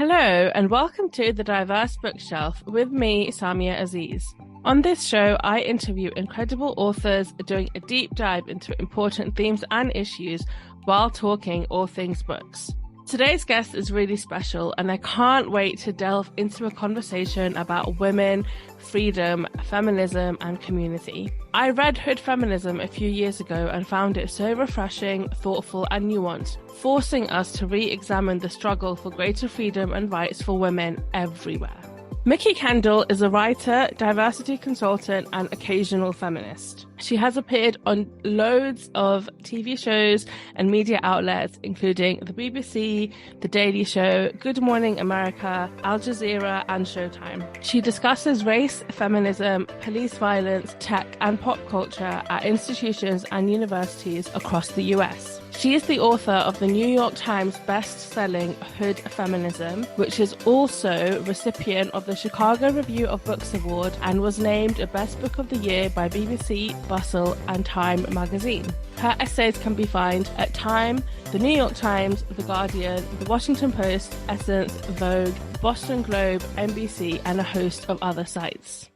Hello, and welcome to The Diverse Bookshelf with me, Samia Aziz. On this show, I interview incredible authors doing a deep dive into important themes and issues while talking all things books. Today's guest is really special, and I can't wait to delve into a conversation about women, freedom, feminism, and community. I read Hood Feminism a few years ago and found it so refreshing, thoughtful, and nuanced, forcing us to re-examine the struggle for greater freedom and rights for women everywhere. Mikki Kendall is a writer, diversity consultant, and occasional feminist. She has appeared on loads of TV shows and media outlets, including the BBC, The Daily Show, Good Morning America, Al Jazeera, and Showtime. She discusses race, feminism, police violence, tech, and pop culture at institutions and universities across the US. She is the author of the New York Times best-selling Hood Feminism, which is also recipient of the Chicago Review of Books Award and was named a Best Book of the Year by BBC, Bustle, and Time magazine. Her essays can be found at Time, the New York Times, The Guardian, The Washington Post, Essence, Vogue, Boston Globe, NBC, and a host of other sites.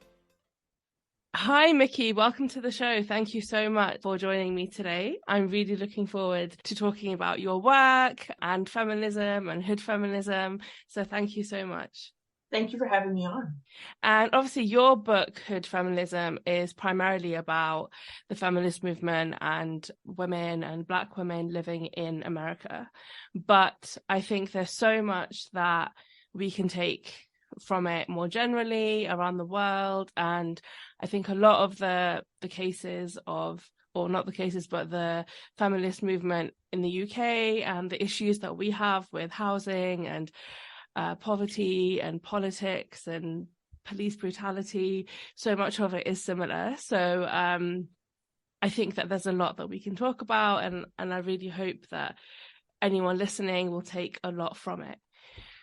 Hi, Mikki. Welcome to the show. Thank you so much for joining me today. I'm really looking forward to talking about your work and feminism and Hood Feminism. So thank you so much. Thank you for having me on. And obviously your book, Hood Feminism, is primarily about the feminist movement and women and Black women living in America. But I think there's so much that we can take from it more generally around the world. And I think a lot of the cases of, or not the cases, but the feminist movement in the UK and the issues that we have with housing and poverty and politics and police brutality, so much of it is similar. So I think that there's a lot that we can talk about, and I really hope that anyone listening will take a lot from it.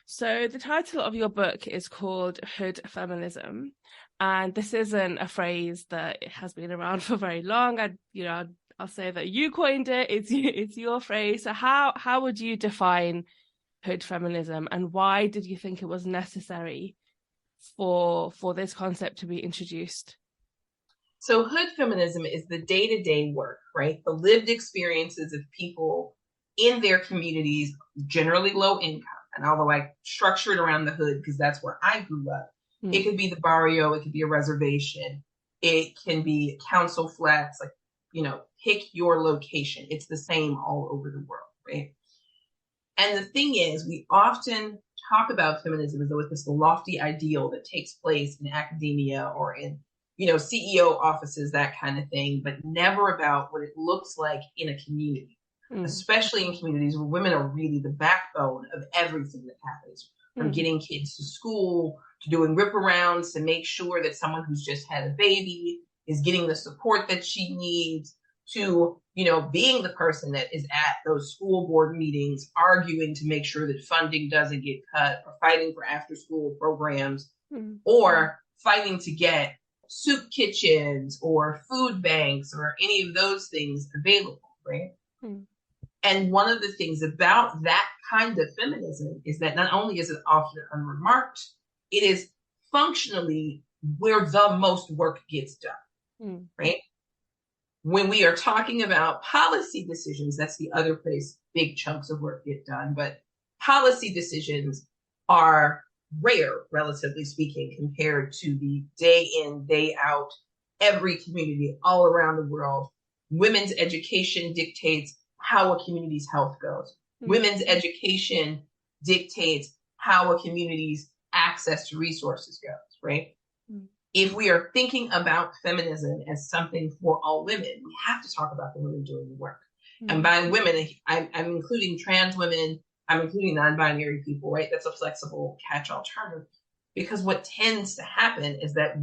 So the title of your book is called Hood Feminism, and this isn't a phrase that has been around for very long. I'll say that you coined it. It's your phrase. So how would you define Hood Feminism, and why did you think it was necessary for this concept to be introduced? So Hood Feminism is the day-to-day work, right? The lived experiences of people in their communities, generally low income. And although I structure it around the hood because that's where I grew up, It could be the barrio, it could be a reservation, it can be council flats, pick your location. It's the same all over the world, right? And the thing is, we often talk about feminism as though it's this lofty ideal that takes place in academia or in, CEO offices, that kind of thing, but never about what it looks like in a community. Especially in communities where women are really the backbone of everything that happens, from getting kids to school, to doing rip-arounds, to make sure that someone who's just had a baby is getting the support that she needs, to, being the person that is at those school board meetings, arguing to make sure that funding doesn't get cut, or fighting for after-school programs, or fighting to get soup kitchens or food banks or any of those things available, right? And one of the things about that kind of feminism is that not only is it often unremarked, it is functionally where the most work gets done, right? When we are talking about policy decisions, that's the other place big chunks of work get done. But policy decisions are rare, relatively speaking, compared to the day in, day out, every community all around the world. Women's education dictates how a community's health goes. Women's education dictates how a community's access to resources goes, right? If we are thinking about feminism as something for all women, we have to talk about the women doing the work. And by women, I'm including trans women, I'm including non-binary people, right? That's a flexible catch-all term. Because what tends to happen is that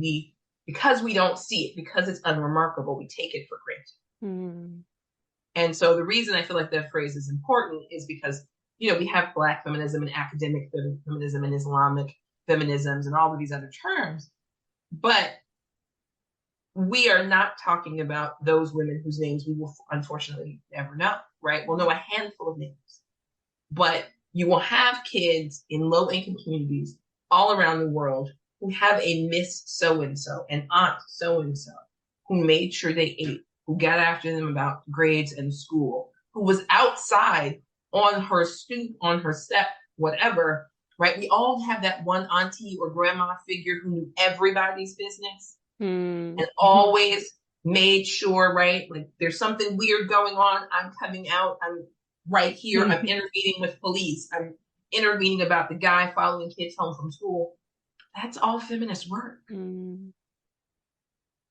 because we don't see it, because it's unremarkable, we take it for granted. And so the reason I feel like that phrase is important is because, we have Black feminism and academic feminism and Islamic feminisms and all of these other terms, but we are not talking about those women whose names we will unfortunately never know, right? We'll know a handful of names, but you will have kids in low income communities all around the world who have a Miss so-and-so, an aunt so-and-so, who made sure they ate, who got after them about grades and school, who was outside on her stoop, on her step, whatever, right? We all have that one auntie or grandma figure who knew everybody's business and always made sure, right? Like there's something weird going on. I'm coming out. I'm right here. I'm intervening with police. I'm intervening about the guy following kids home from school. That's all feminist work.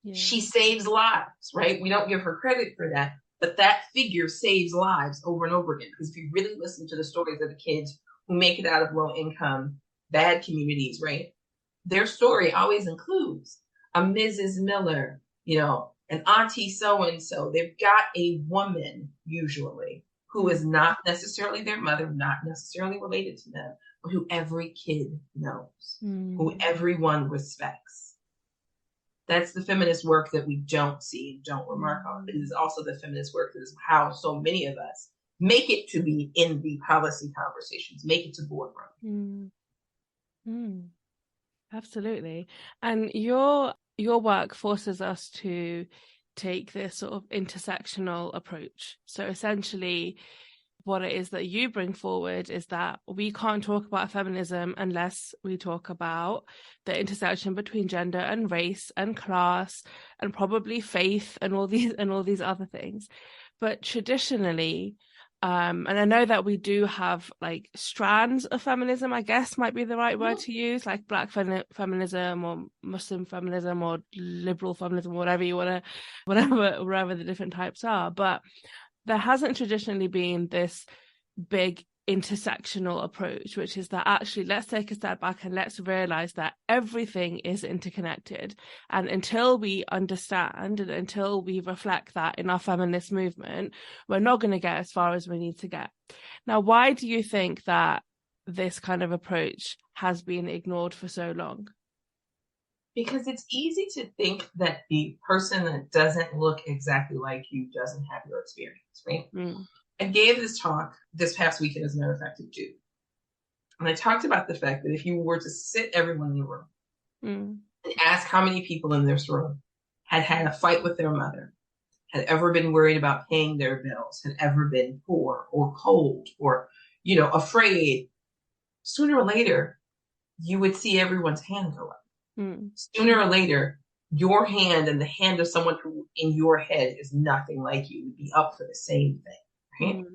Yeah. She saves lives, right? We don't give her credit for that, but that figure saves lives over and over again. Because if you really listen to the stories of the kids who make it out of low income, bad communities, right? Their story always includes a Mrs. Miller, you know, an auntie so-and-so. They've got a woman, usually, who is not necessarily their mother, not necessarily related to them, but who every kid knows, who everyone respects. That's the feminist work that we don't see and don't remark on. It is also the feminist work that is how so many of us make it to be in the policy conversations, make it to boardroom. Absolutely. And your work forces us to take this sort of intersectional approach. So essentially, what it is that you bring forward is that we can't talk about feminism unless we talk about the intersection between gender and race and class and probably faith and all these other things. But traditionally, and I know that we do have like strands of feminism, I guess might be the right word to use, like Black feminism or Muslim feminism or liberal feminism, whatever you want to, whatever the different types are. But there hasn't traditionally been this big intersectional approach, which is that actually let's take a step back and let's realize that everything is interconnected. And until we understand and until we reflect that in our feminist movement, we're not going to get as far as we need to get. Now, why do you think that this kind of approach has been ignored for so long? Because it's easy to think that the person that doesn't look exactly like you doesn't have your experience, right? I gave this talk this past weekend, as a matter of fact, at Duke. And I talked about the fact that if you were to sit everyone in the room and ask how many people in this room had had a fight with their mother, had ever been worried about paying their bills, had ever been poor or cold or, you know, afraid, sooner or later, you would see everyone's hand go up. Sooner or later, your hand and the hand of someone who in your head is nothing like you would be up for the same thing, right?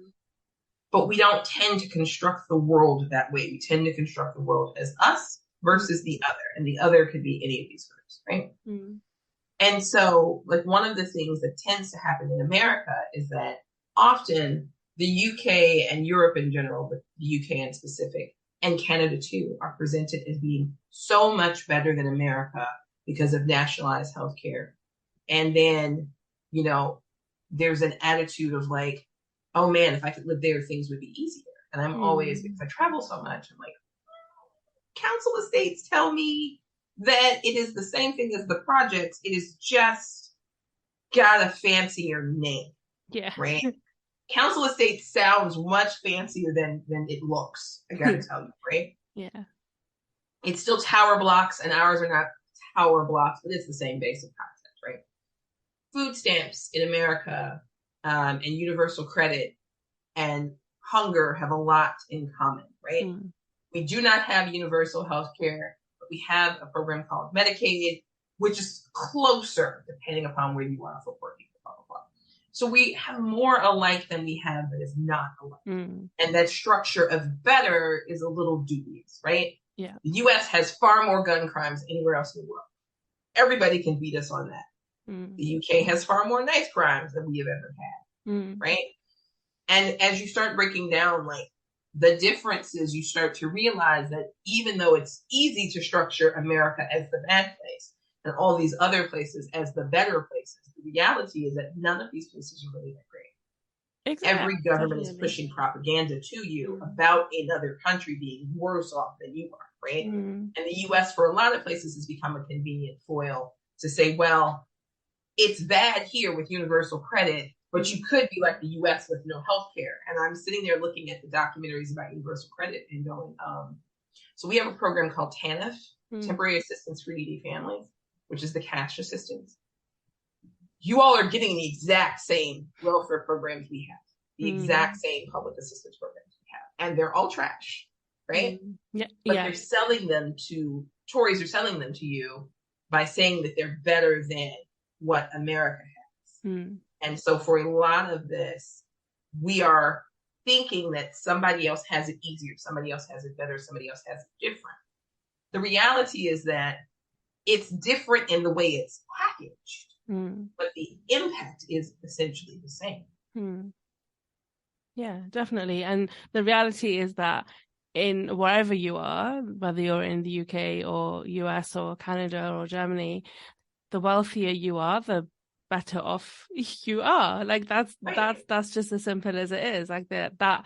But we don't tend to construct the world that way. We tend to construct the world as us versus the other, and the other could be any of these groups, right? And so, like, one of the things that tends to happen in America is that often the UK and Europe in general, but the UK in specific, and Canada too, are presented as being so much better than America because of nationalized healthcare. And then, you know, there's an attitude of like, oh man, if I could live there, things would be easier. And I'm always, because I travel so much, I'm like, council estates tell me that it is the same thing as the projects. It is just got a fancier name. Yeah. Right? Council estate sounds much fancier than it looks. I gotta tell you, right? Yeah. It's still tower blocks, and ours are not tower blocks, but it's the same basic concept, right? Food stamps in America and universal credit and hunger have a lot in common, right? We do not have universal health care, but we have a program called Medicaid, which is closer depending upon where you are for poor people, blah, blah, blah. So we have more alike than we have that is not alike. And that structure of better is a little dubious, right? Yeah. The US has far more gun crimes than anywhere else in the world. Everybody can beat us on that. The UK has far more knife crimes than we have ever had, right? And as you start breaking down, like, the differences, you start to realize that even though it's easy to structure America as the bad place and all these other places as the better places, the reality is that none of these places are really that great. Exactly. Every government is pushing propaganda to you about another country being worse off than you are, right? And the US, for a lot of places, has become a convenient foil to say, well, it's bad here with universal credit, But you could be like the US with no health care. And I'm sitting there looking at the documentaries about universal credit and going, so we have a program called TANF, Temporary Assistance for Needy Families, which is the cash assistance. You all are getting the exact same welfare programs we have, the exact same public assistance programs we have. And they're all trash, right? Yeah. But they're selling them to, Tories are selling them to you by saying that they're better than what America has. And so for a lot of this, we are thinking that somebody else has it easier, somebody else has it better, somebody else has it different. The reality is that it's different in the way it's packaged, but the impact is essentially the same. Yeah, definitely. And the reality is that in wherever you are, whether you're in the UK or US or Canada or Germany, the wealthier you are, the better off you are. Like that's just as simple as it is. Like that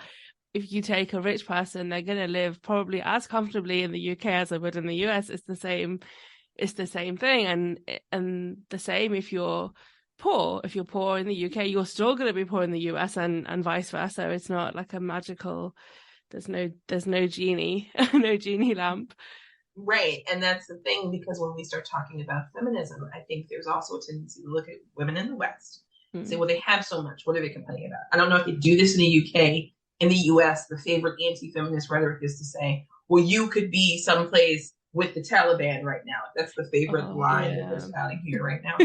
if you take a rich person, they're going to live probably as comfortably in the UK as they would in the US. It's the same thing. And the same if you're poor. If you're poor in the UK, you're still going to be poor in the US and vice versa. It's not like a magical, there's no genie, no genie lamp. Right. And that's the thing, because when we start talking about feminism, I think there's also a tendency to look at women in the West and say, well, they have so much. What are they complaining about? I don't know if they do this in the UK. In the US, the favorite anti-feminist rhetoric is to say, well, you could be someplace with the Taliban right now. That's the favorite line that they're spouting here right now.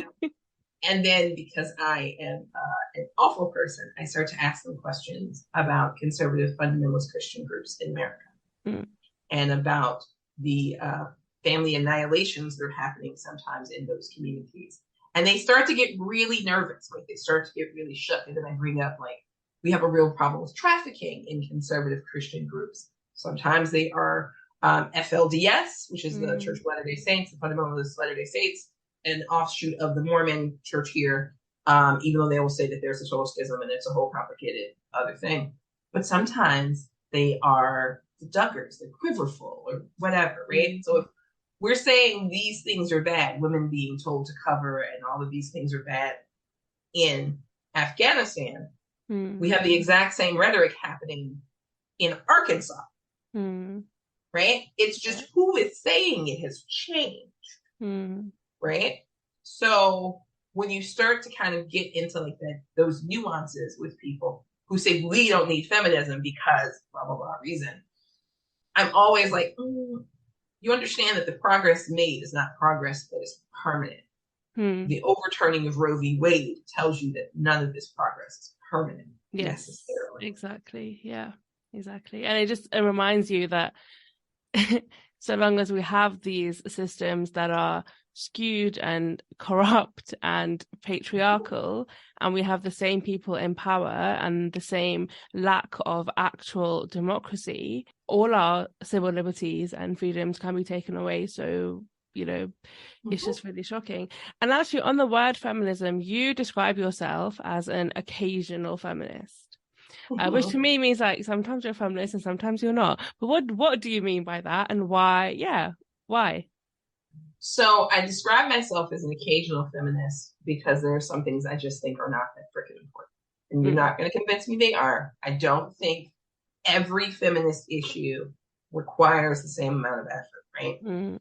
And then because I am an awful person, I start to ask them questions about conservative fundamentalist Christian groups in America and about the family annihilations that are happening sometimes in those communities. And they start to get really nervous. Like they start to get really shook. And then I bring up, like, we have a real problem with trafficking in conservative Christian groups. Sometimes they are FLDS, which is the Church of Latter-day Saints, the Fundamentalist Latter-day Saints, an offshoot of the Mormon church here, even though they will say that there's a total schism and it's a whole complicated other thing. But sometimes they are the Duggars, the Quiverful, or whatever, right? So if we're saying these things are bad, women being told to cover and all of these things are bad in Afghanistan, we have the exact same rhetoric happening in Arkansas, right? It's just who is saying it has changed, right? So when you start to kind of get into like those nuances with people who say, we don't need feminism because blah, blah, blah reason, I'm always like, you understand that the progress made is not progress that is permanent. The overturning of Roe v. Wade tells you that none of this progress is permanent necessarily. Exactly. Yeah, exactly. And it reminds you that so long as we have these systems that are skewed and corrupt and patriarchal, and we have the same people in power and the same lack of actual democracy, all our civil liberties and freedoms can be taken away. So, it's just really shocking. And actually, on the word feminism, you describe yourself as an occasional feminist, which to me means like sometimes you're a feminist and sometimes you're not. But what do you mean by that, and why? Yeah, why? So I describe myself as an occasional feminist because there are some things I just think are not that freaking important. And you're not going to convince me they are. I don't think every feminist issue requires the same amount of effort, right?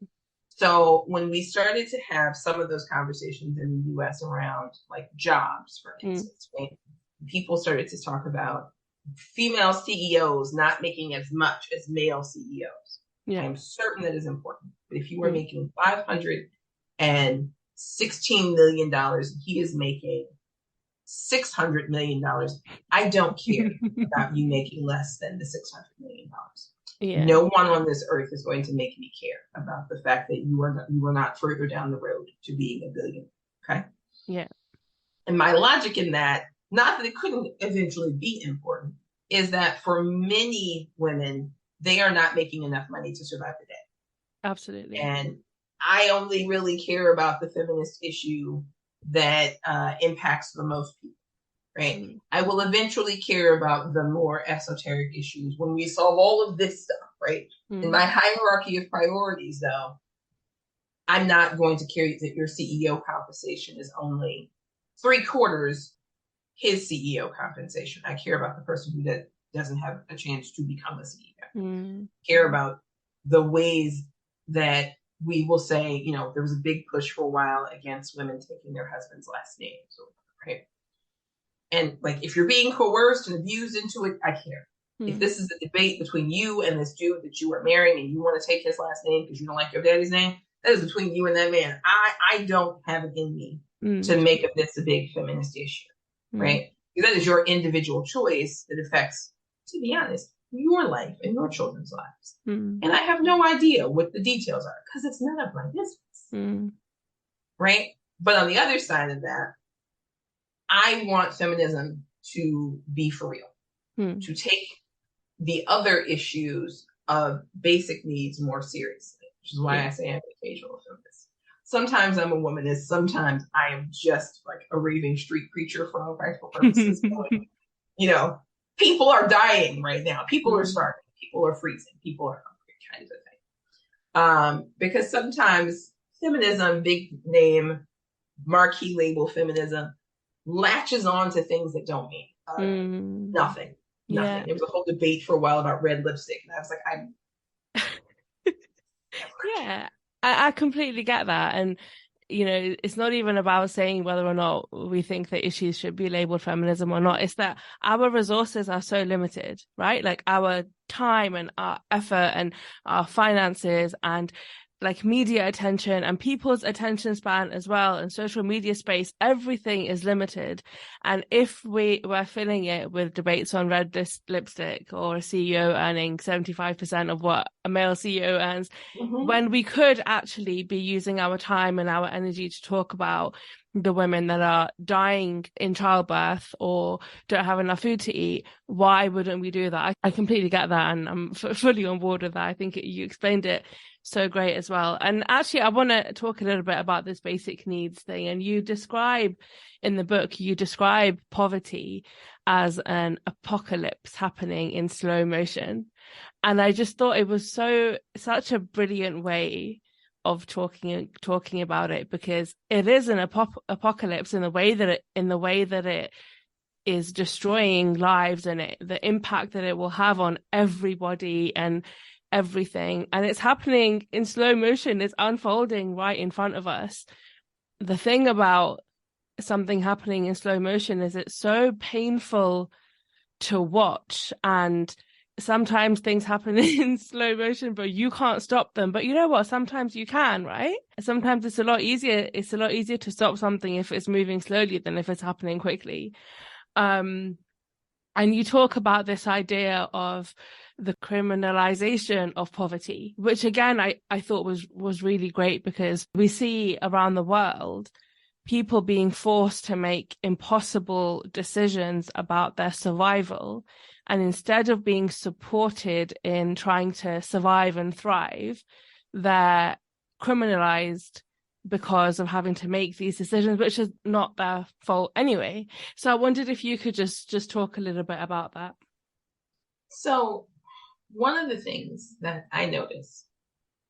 So when we started to have some of those conversations in the US around like jobs, for instance, right? People started to talk about female CEOs not making as much as male CEOs. I'm certain that is important. But if you are making $516 million, he is making $600 million. I don't care about you making less than the $600 million. No one on this earth is going to make me care about the fact that you are not further down the road to being a billionaire. Okay. Yeah. And my logic in that, not that it couldn't eventually be important, is that for many women, they are not making enough money to survive the day. Absolutely. And I only really care about the feminist issue that impacts the most people, right? I will eventually care about the more esoteric issues when we solve all of this stuff, right? In my hierarchy of priorities, though, I'm not going to care that your CEO compensation is only 3/4 his CEO compensation. I care about the person who doesn't have a chance to become a CEO. Care about the ways that we will say, you know, there was a big push for a while against women taking their husband's last name, right? And like, if you're being coerced and abused into it, I care. If this is a debate between you and this dude that you are marrying and you want to take his last name because you don't like your daddy's name, that is between you and that man. I don't have it in me to make of this a big feminist issue, right? Because that is your individual choice that affects, to be honest, your life and your children's lives. And I have no idea what the details are because it's none of my business, right? But on the other side of that, I want feminism to be for real, to take the other issues of basic needs more seriously, which is why I say I'm an occasional feminist. Sometimes I'm a womanist, sometimes I am just like a raving street preacher for all practical purposes. You know, people are dying right now. People are starving. People are freezing. People are hungry, kind of a thing. Because sometimes feminism, big name, marquee label feminism, latches on to things that don't mean nothing. Yeah. There was a whole debate for a while about red lipstick, and I was like, yeah, I completely get that. And, you know, it's not even about saying whether or not we think that issues should be labeled feminism or not. It's that our resources are so limited, right? Like our time and our effort and our finances and like media attention and people's attention span as well, and social media space, everything is limited. And if we were filling it with debates on red lipstick or a CEO earning 75% of what a male CEO earns, when we could actually be using our time and our energy to talk about the women that are dying in childbirth or don't have enough food to eat, why wouldn't we do that? I completely get that, and I'm fully on board with that. I think you explained it so great as well. And actually, I want to talk a little bit about this basic needs thing. And you describe in the book, you describe poverty as an apocalypse happening in slow motion. And I just thought it was such a brilliant way of talking about it, because it is an apocalypse in the way that it is destroying lives, and the impact that it will have on everybody and everything. And it's happening in slow motion. It's unfolding right in front of us. The thing about something happening in slow motion is it's so painful to watch, and sometimes things happen in slow motion, but you can't stop them. But you know what? Sometimes you can, right? Sometimes it's a lot easier to stop something if it's moving slowly than if it's happening quickly. And you talk about this idea of the criminalization of poverty, which again, I thought was really great, because we see around the world people being forced to make impossible decisions about their survival. And instead of being supported in trying to survive and thrive, they're criminalized because of having to make these decisions, which is not their fault anyway. So I wondered if you could just talk a little bit about that. So one of the things that I noticed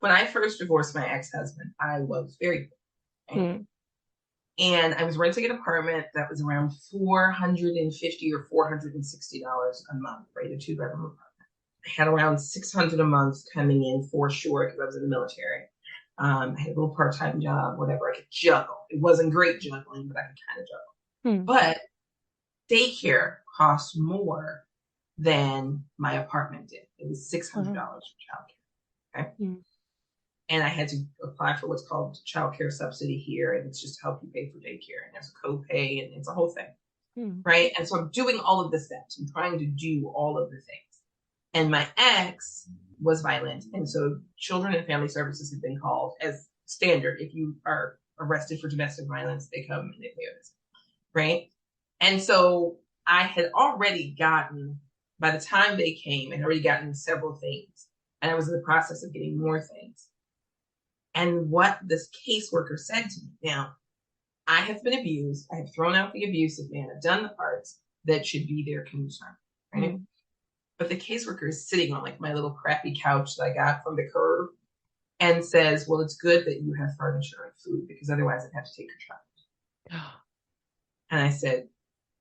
when I first divorced my ex-husband, I was very poor. And I was renting an apartment that was around $450 or $460 a month, right? A 2-bedroom apartment. I had around $600 a month coming in for sure, because I was in the military. I had a little part-time job, whatever. I could juggle. It wasn't great juggling, but I could kind of juggle. But daycare cost more than my apartment did. It was $600 for childcare. Okay. And I had to apply for what's called childcare subsidy here, and it's just to help you pay for daycare, and there's a copay, and it's a whole thing, right? And so I'm doing all of the steps. I'm trying to do all of the things. And my ex was violent, and so Children and Family Services have been called as standard. If you are arrested for domestic violence, they come and they pay a visit, right? And so I had already gotten, by the time they came, I had already gotten several things, and I was in the process of getting more things. And what this caseworker said to me, now, I have been abused. I have thrown out the abusive man. I've done the parts that should be their concern, right? But the caseworker is sitting on like my little crappy couch that I got from the curb and says, well, it's good that you have furniture and food, because otherwise I'd have to take your child. And I said,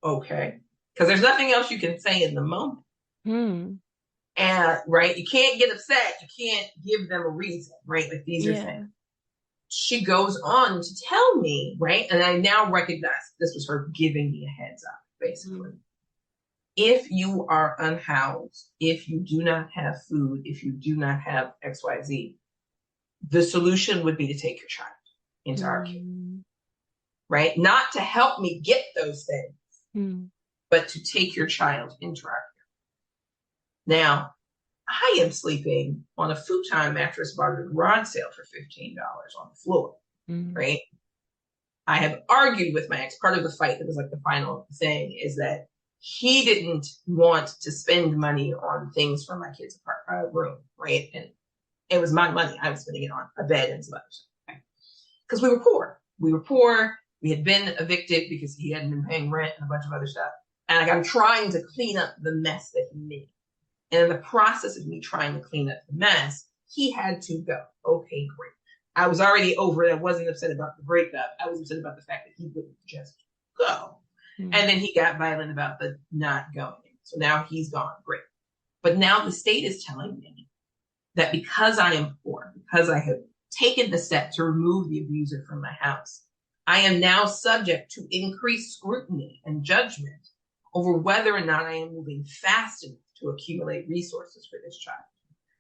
Okay. Because there's nothing else you can say in the moment. Hmm. And right, you can't get upset. You can't give them a reason, right? Like these are things. She goes on to tell me, right? And I now recognize this was her giving me a heads up, basically. If you are unhoused, if you do not have food, if you do not have XYZ, the solution would be to take your child into our care, right? Not to help me get those things, but to take your child into our care. Now, I am sleeping on a futon mattress bought at a garage sale for $15 on the floor, right? I have argued with my ex. Part of the fight that was like the final thing is that he didn't want to spend money on things for my kids' room, right? And it was my money. I was spending it on a bed and some other stuff, okay? Because we were poor. We were poor. We had been evicted because he hadn't been paying rent and a bunch of other stuff. And like, I'm trying to clean up the mess that he made. And in the process of me trying to clean up the mess, he had to go. Okay, great. I was already over it. I wasn't upset about the breakup. I was upset about the fact that he wouldn't just go. And then he got violent about the not going. So now he's gone. Great. But now the state is telling me that because I am poor, because I have taken the step to remove the abuser from my house, I am now subject to increased scrutiny and judgment over whether or not I am moving fast enough to accumulate resources for this child.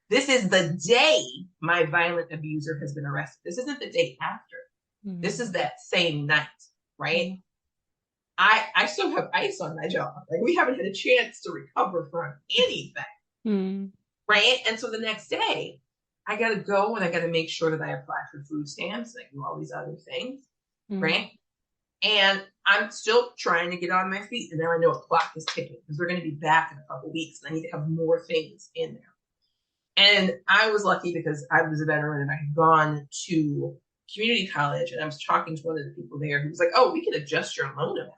This is the day my violent abuser has been arrested. This isn't the day after. This is that same night, right? I still have ice on my jaw. Like, we haven't had a chance to recover from anything, right? And so the next day, I got to go and I got to make sure that I apply for food stamps and I do all these other things, right? And I'm still trying to get on my feet. And now I know a clock is ticking because we're going to be back in a couple of weeks and I need to have more things in there. And I was lucky because I was a veteran and I had gone to community college, and I was talking to one of the people there who was like, oh, we can adjust your loan amount,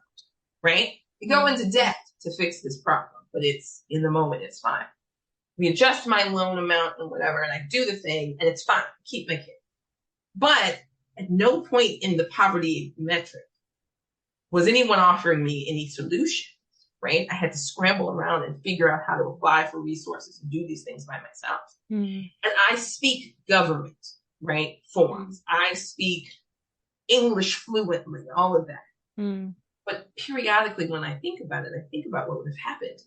right? You go into debt to fix this problem, but it's in the moment, it's fine. We adjust my loan amount and whatever, and I do the thing, and it's fine. Keep my kid. But at no point in the poverty metric was anyone offering me any solutions, right? I had to scramble around and figure out how to apply for resources and do these things by myself. And I speak government, right? Forms. I speak English fluently, all of that. But periodically when I think about it, I think about what would have happened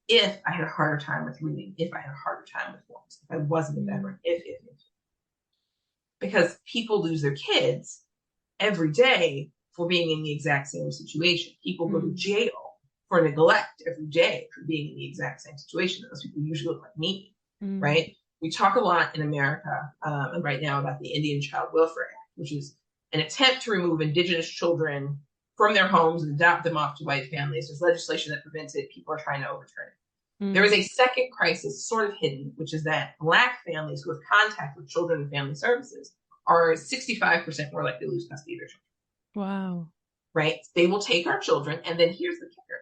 if I had a harder time with reading, if I had a harder time with forms, if I wasn't a veteran, if. Because people lose their kids every day for being in the exact same situation. People go to jail for neglect every day for being in the exact same situation. Those people usually look like me, right? We talk a lot in America right now about the Indian Child Welfare Act, which is an attempt to remove indigenous children from their homes and adopt them off to white families. There's legislation that prevents it. People are trying to overturn it. There is a second crisis, sort of hidden, which is that Black families who have contact with children and family services are 65% more likely to lose custody of their children. Wow. Right? They will take our children, and then here's the kicker.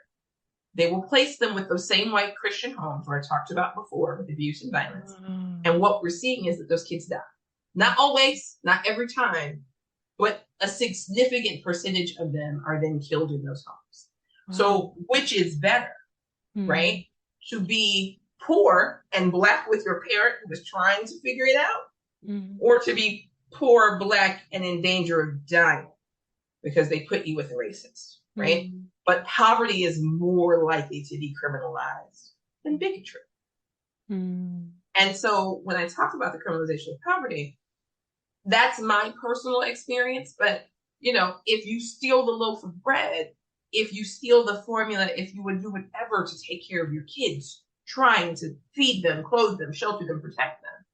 They will place them with those same white Christian homes where I talked about before with abuse and violence. And what we're seeing is that those kids die. Not always, not every time, but a significant percentage of them are then killed in those homes. So which is better, right? To be poor and Black with your parent who is trying to figure it out, or to be poor, Black, and in danger of dying because they put you with a racist, right? But poverty is more likely to be criminalized than bigotry. And so when I talk about the criminalization of poverty, that's my personal experience. But, you know, if you steal the loaf of bread, if you steal the formula, if you would do whatever to take care of your kids, trying to feed them, clothe them, shelter them, protect them,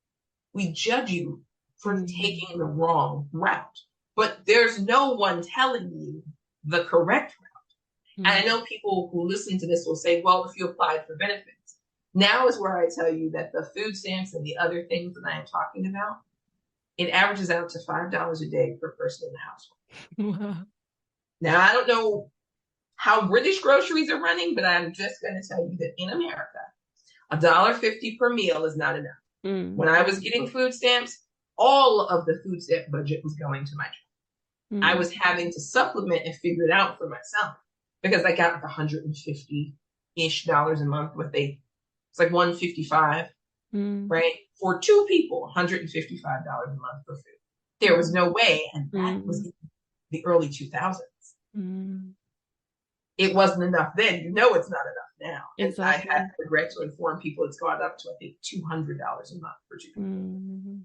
we judge you for taking the wrong route. But there's no one telling you the correct route. And I know people who listen to this will say, well, if you applied for benefits. Now is where I tell you that the food stamps and the other things that I am talking about, it averages out to $5 a day per person in the household. Now, I don't know how British groceries are running, but I'm just going to tell you that in America, $1.50 per meal is not enough. When I was getting food stamps, all of the food stamp budget was going to my job. I was having to supplement and figure it out for myself. because I got like $150-ish a month. It's like $155, right? For two people, $155 a month for food. There was no way, and that was in the early 2000s. It wasn't enough then. You know it's not enough now. Exactly. And I have regret to inform people it's gone up to, I think, $200 a month for two people.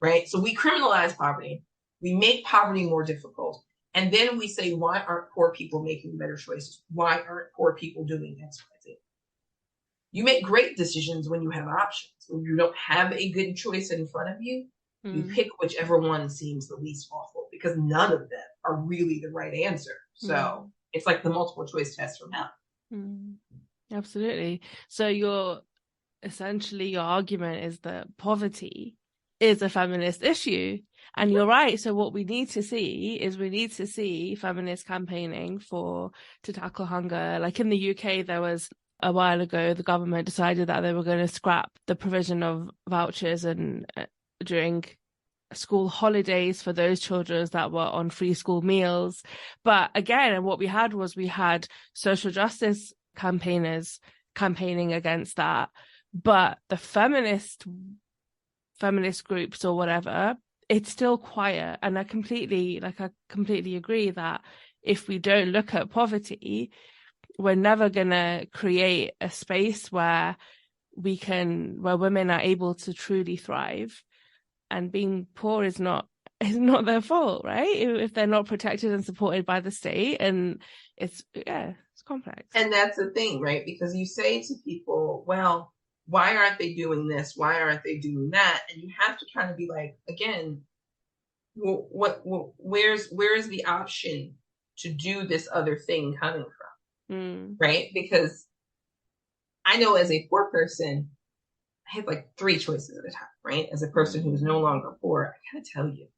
Right? So we criminalize poverty. We make poverty more difficult. And then we say, why aren't poor people making better choices? Why aren't poor people doing X, Y, Z? You make great decisions when you have options. When you don't have a good choice in front of you, you pick whichever one seems the least awful, because none of them are really the right answer. So it's like the multiple choice test from hell. Absolutely. So your argument is that poverty is a feminist issue. And you're right. So what we need to see feminist campaigning to tackle hunger. Like in the UK, there was a while ago, the government decided that they were going to scrap the provision of vouchers and during school holidays for those children that were on free school meals. But again, what we had social justice campaigners campaigning against that. But the feminist groups or whatever, it's still quiet. And I completely agree that if we don't look at poverty, we're never gonna create a space where women are able to truly thrive. And being poor is not their fault, right? If they're not protected and supported by the state. And it's complex. And that's the thing, right? Because you say to people, well, why aren't they doing this? Why aren't they doing that? And you have to kind of be like, again, where's the option to do this other thing coming from? Right? Because I know as a poor person, I had like 3 choices at a time, right? As a person who is no longer poor, I gotta tell you,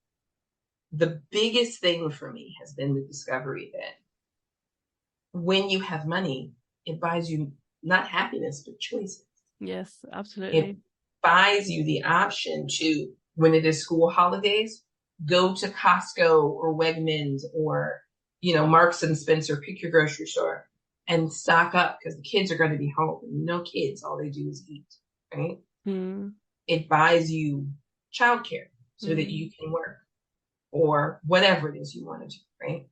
the biggest thing for me has been the discovery that when you have money, it buys you not happiness, but choices. Yes, absolutely. It buys you the option to, when it is school holidays, go to Costco or Wegmans or, Marks and Spencer, pick your grocery store and stock up, because the kids are going to be home. No kids, all they do is eat, right? It buys you childcare so that you can work or whatever it is you want to do, right?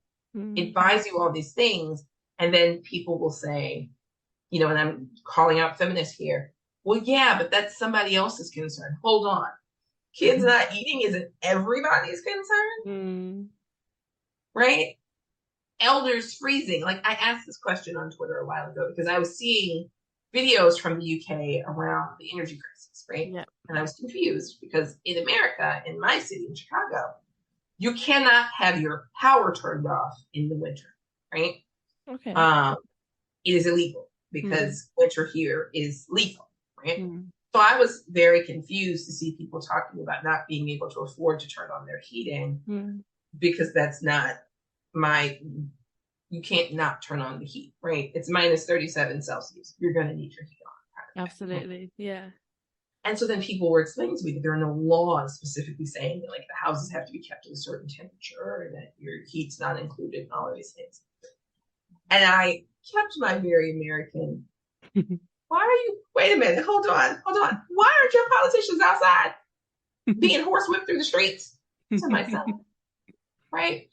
It buys you all these things. And then people will say, and I'm calling out feminists here, well, yeah, but that's somebody else's concern. Hold on. Kids not eating isn't everybody's concern, right? Elders freezing. Like, I asked this question on Twitter a while ago because I was seeing videos from the UK around the energy crisis, right? Yeah. And I was confused because in America, in my city, in Chicago, you cannot have your power turned off in the winter, right? Okay. It is illegal because winter here is lethal, right? So I was very confused to see people talking about not being able to afford to turn on their heating because that's not you can't not turn on the heat, right? It's minus 37 Celsius. You're going to need your heat on. Absolutely. Yeah. And so then people were explaining to me that there are no laws specifically saying that, like, the houses have to be kept at a certain temperature and that your heat's not included and all of these things. And I kept my very American, wait a minute, hold on. Why aren't your politicians outside being horsewhipped through the streets? To myself, right?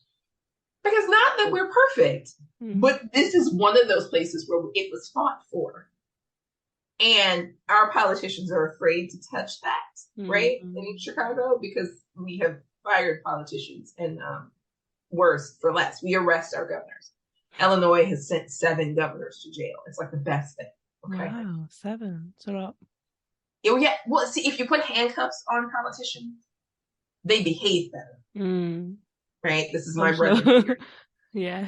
Because not that we're perfect, but this is one of those places where it was fought for. And our politicians are afraid to touch that, right? In Chicago, because we have fired politicians and worse for less. We arrest our governors. Illinois has sent 7 governors to jail. It's like the best thing. Okay. Wow, 7. It's a lot. Yeah. Well, see, if you put handcuffs on politicians, they behave better. Right? This is my brother. Sure. Yeah.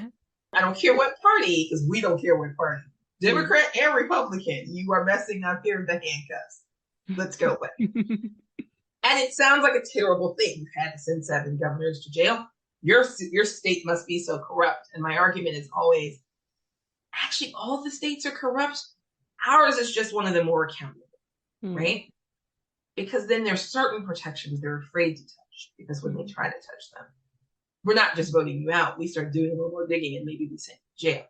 I don't care what party, because we don't care what party. Democrat and Republican, you are messing up here with the handcuffs. Let's go away. And it sounds like a terrible thing. You've had to send 7 governors to jail. Your state must be so corrupt. And my argument is always, actually, all the states are corrupt. Ours is just one of the more accountable, right? Because then there's certain protections they're afraid to touch, because when they try to touch them, we're not just voting you out. We start doing a little more digging and maybe we send you to jail.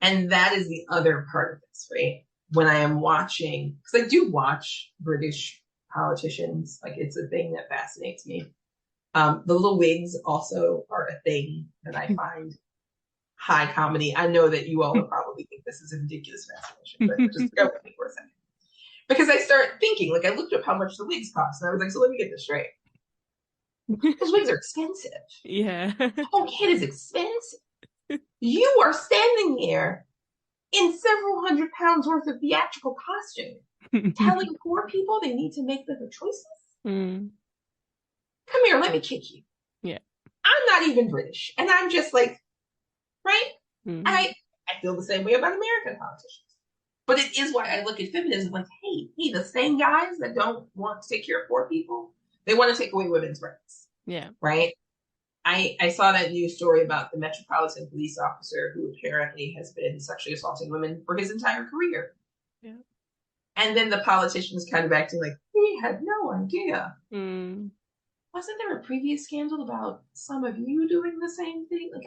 And that is the other part of this, right? When I am watching, because I do watch British politicians, like it's a thing that fascinates me. The little wigs also are a thing that I find high comedy. I know that you all will probably think this is a ridiculous fascination, but just go with me for a second. Because I start thinking, like I looked up how much the wigs cost, and I was like, so let me get this straight. Those wigs are expensive. Yeah. The whole kit is expensive. You are standing there in several £100 worth of theatrical costume, telling poor people they need to make better choices. Come here, let me kick you. Yeah. I'm not even British, and I'm just like, right? I feel the same way about American politicians. But it is why I look at feminism like, hey, the same guys that don't want to take care of poor people, they want to take away women's rights. Yeah. Right? I saw that news story about the Metropolitan Police officer who apparently has been sexually assaulting women for his entire career. Yeah. And then the politicians kind of acting like, he had no idea. Wasn't there a previous scandal about some of you doing the same thing? Like,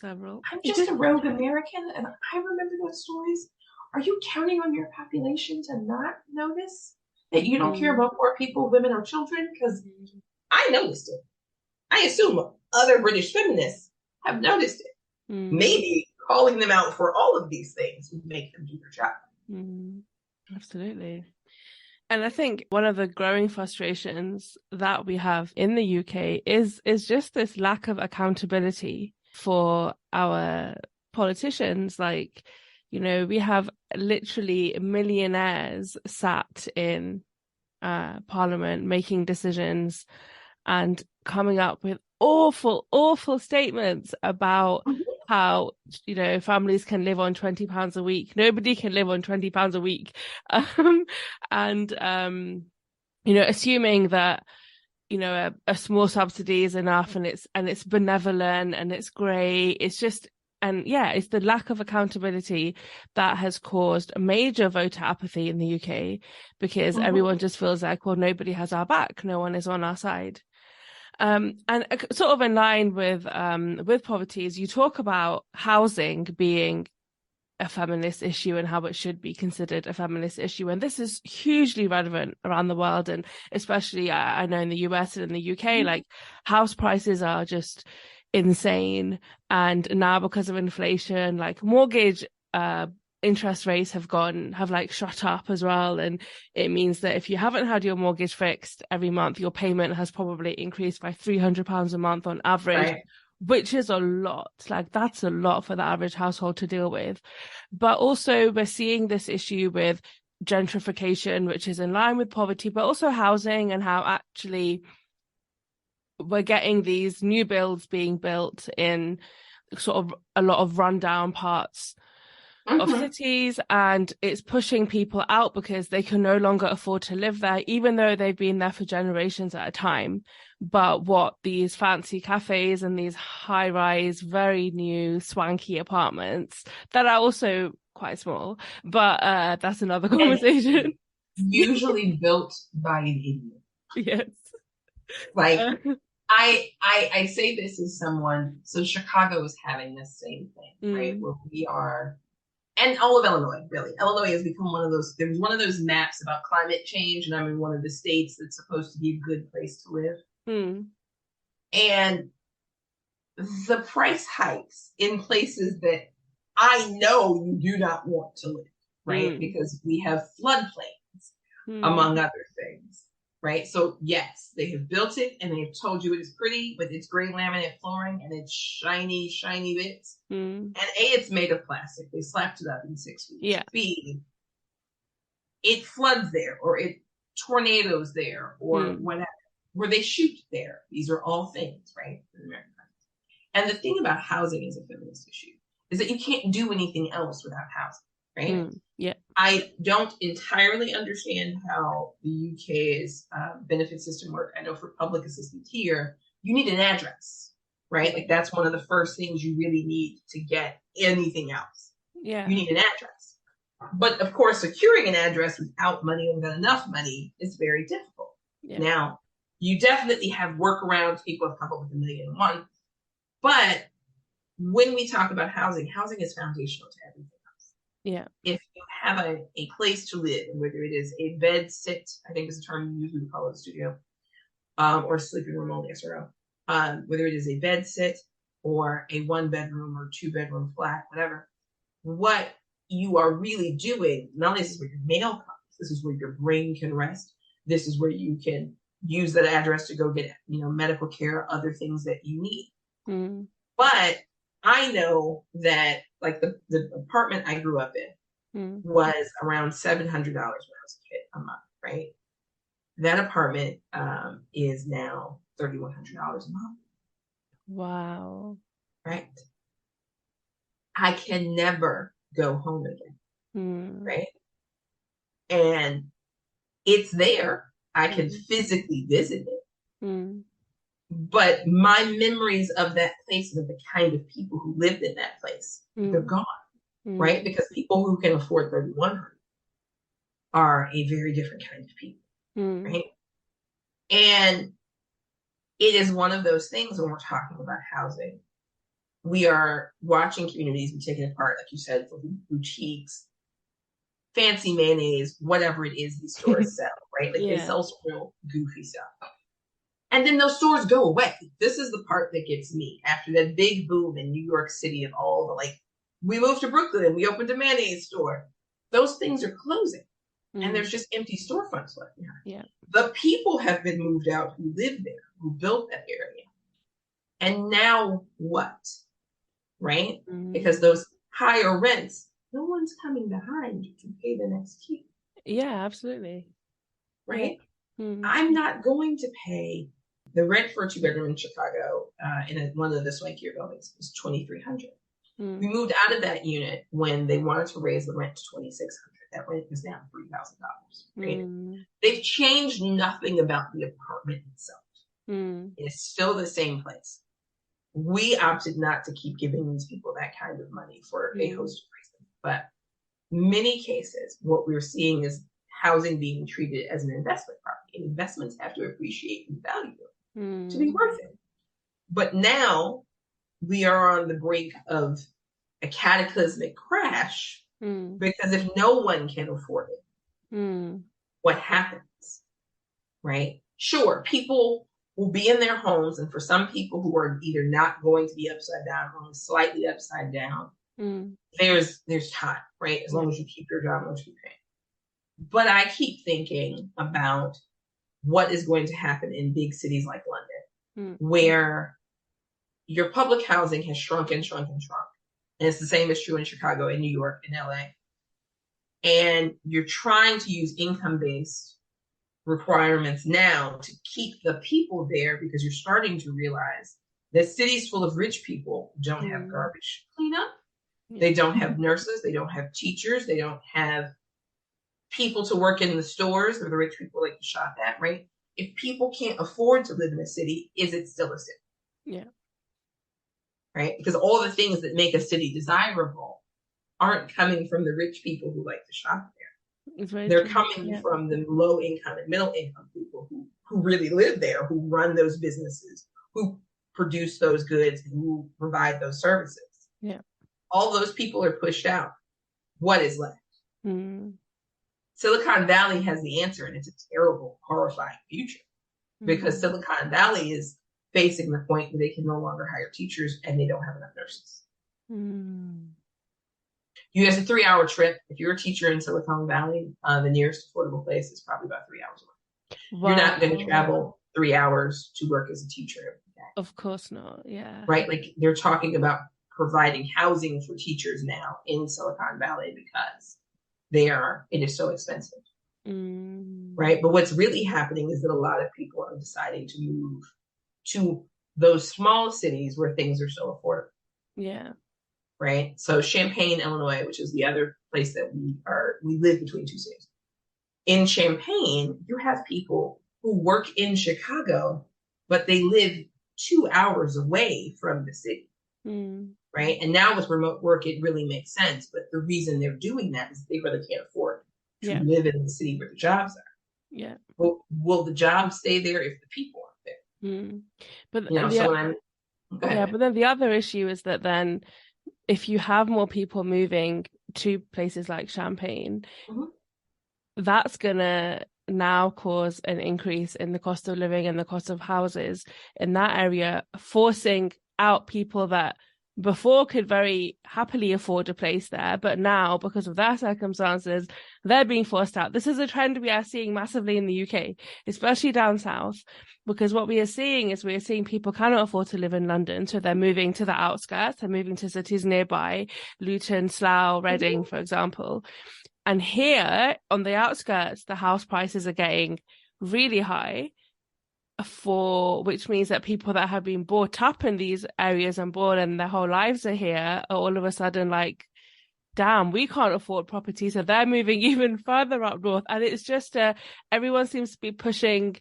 several. I'm just a rogue American, and I remember those stories. Are you counting on your population to not notice that you don't care about poor people, women, or children? Because I noticed it. I assume other British feminists have noticed it. Maybe calling them out for all of these things would make them do their job. Absolutely. And I think one of the growing frustrations that we have in the UK is just this lack of accountability for our politicians. Like, you know, we have literally millionaires sat in Parliament making decisions and coming up with awful statements about how, you know, families can live on £20 a week. Nobody can live on £20 a week. And you know, assuming that, you know, a small subsidy is enough and it's benevolent and it's great. It's just, and yeah, it's the lack of accountability that has caused a major voter apathy in the UK, because everyone just feels like, well, nobody has our back. No one is on our side. And sort of in line with poverty, is you talk about housing being a feminist issue and how it should be considered a feminist issue. And this is hugely relevant around the world. And especially I know in the US and in the UK, like house prices are just insane. And now because of inflation, like mortgage interest rates have like shot up as well. And it means that if you haven't had your mortgage fixed every month, your payment has probably increased by £300 a month on average. Right. Which is a lot. Like that's a lot for the average household to deal with. But also we're seeing this issue with gentrification, which is in line with poverty, but also housing, and how actually we're getting these new builds being built in sort of a lot of rundown parts of cities, and it's pushing people out because they can no longer afford to live there, even though they've been there for generations at a time. But what these fancy cafes and these high-rise, very new, swanky apartments that are also quite small, but that's another conversation. Usually built by an idiot. Yes. Like, I say this as someone, so Chicago is having this same thing, right? Where we are, and all of Illinois, really. Illinois has become there was one of those maps about climate change, and I'm in one of the states that's supposed to be a good place to live. And the price hikes in places that I know you do not want to live, right? Because we have floodplains, among other things, right? So yes, they have built it and they've told you it is pretty with its gray laminate flooring and its shiny bits. And A, it's made of plastic. They slapped it up in 6 weeks. Yeah. B, it floods there, or it tornadoes there, or whatever, where they shoot there. These are all things, right? And the thing about housing as a feminist issue is that you can't do anything else without housing, right? Yeah. I don't entirely understand how the UK's benefit system works. I know for public assistance here, you need an address, right? Like that's one of the first things you really need to get anything else. Yeah. You need an address. But of course, securing an address without money or without enough money is very difficult. Yeah. Now, you definitely have workarounds. People have come up with $1,000,001. But when we talk about housing, housing is foundational to everything else. Yeah. If you have a place to live, whether it is a bed sit, I think is the term you usually call it a studio, or sleeping room only, SRO, whether it is a bed sit or a 1-bedroom or 2-bedroom flat, whatever, what you are really doing, not only is this where your mail comes, this is where your brain can rest. This is where you can use that address to go get, medical care, other things that you need. Mm. But I know that, like, the apartment I grew up in was around $700 when I was a kid a month, right? That apartment is now $3,100 a month. Wow. Right? I can never go home again, right? And it's there. I can physically visit it. But my memories of that place and of the kind of people who lived in that place, they're gone, right? Because people who can afford 3,100 are a very different kind of people, right? And it is one of those things when we're talking about housing. We are watching communities be taken apart, like you said, for boutiques, fancy mayonnaise, whatever it is these stores sell, right? Like they sell some real goofy stuff. And then those stores go away. This is the part that gets me. After that big boom in New York City of all the, like, we moved to Brooklyn, we opened a mayonnaise store. Those things are closing. And there's just empty storefronts left behind. Yeah. The people have been moved out who lived there, who built that area. And now what? Right? Because those higher rents, no one's coming behind you to pay the next keep. Yeah, absolutely. Right? I'm not going to pay the rent for a 2-bedroom in Chicago in one of the swankier buildings was $2,300. We moved out of that unit when they wanted to raise the rent to $2,600. That rent is now $3,000. Right? They've changed nothing about the apartment itself. It's still the same place. We opted not to keep giving these people that kind of money for a host of reasons. But many cases, what we're seeing is housing being treated as an investment property. And investments have to appreciate in value to be worth it. But now we are on the brink of a cataclysmic crash because if no one can afford it, what happens? Right? Sure, people will be in their homes, and for some people who are either not going to be upside down or slightly upside down, there's time, right? As long as you keep your job, as long as you pay. But I keep thinking about what is going to happen in big cities like London, where your public housing has shrunk and shrunk and shrunk. And it's the same is true in Chicago, in New York, in LA. And you're trying to use income-based requirements now to keep the people there because you're starting to realize that cities full of rich people don't have garbage cleanup. They don't have nurses. They don't have teachers. They don't have people to work in the stores where the rich people like to shop at, right? If people can't afford to live in a city, is it still a city? Yeah. Right? Because all the things that make a city desirable aren't coming from the rich people who like to shop there. They're coming from the low income and middle income people who really live there, who run those businesses, who produce those goods, who provide those services. Yeah. All those people are pushed out. What is left? Silicon Valley has the answer, and it's a terrible, horrifying future because Silicon Valley is facing the point where they can no longer hire teachers and they don't have enough nurses. You have a 3-hour trip. If you're a teacher in Silicon Valley, the nearest affordable place is probably about 3 hours away. Wow. You're not going to travel 3 hours to work as a teacher every day. Of course not. Yeah. Right? Like they're talking about providing housing for teachers now in Silicon Valley because it is so expensive. Right? But what's really happening is that a lot of people are deciding to move to those small cities where things are so affordable. Yeah. Right? So Champaign, Illinois, which is the other place that we live between two cities. In Champaign, you have people who work in Chicago, but they live 2 hours away from the city. Right? And now with remote work, it really makes sense. But the reason they're doing that is they really can't afford to live in the city where the jobs are. Yeah. Well, will the jobs stay there if the people aren't there? But so when Yeah, Okay. but then the other issue is that then if you have more people moving to places like Champagne, Mhm. that's gonna now cause an increase in the cost of living and the cost of houses in that area, forcing out people that before could very happily afford a place there, but now, because of their circumstances, they're being forced out. This is a trend we are seeing massively in the UK, especially down south, because what we are seeing is we are seeing people cannot afford to live in London, so they're moving to the outskirts, they're moving to cities nearby, Luton, Slough, Reading, Mhm. for example. And here on the outskirts, the house prices are getting really high, for which means that people that have been brought up in these areas and born and their whole lives are here are all of a sudden like, damn, we can't afford property. So they're moving even further up north. And it's just everyone seems to be pushing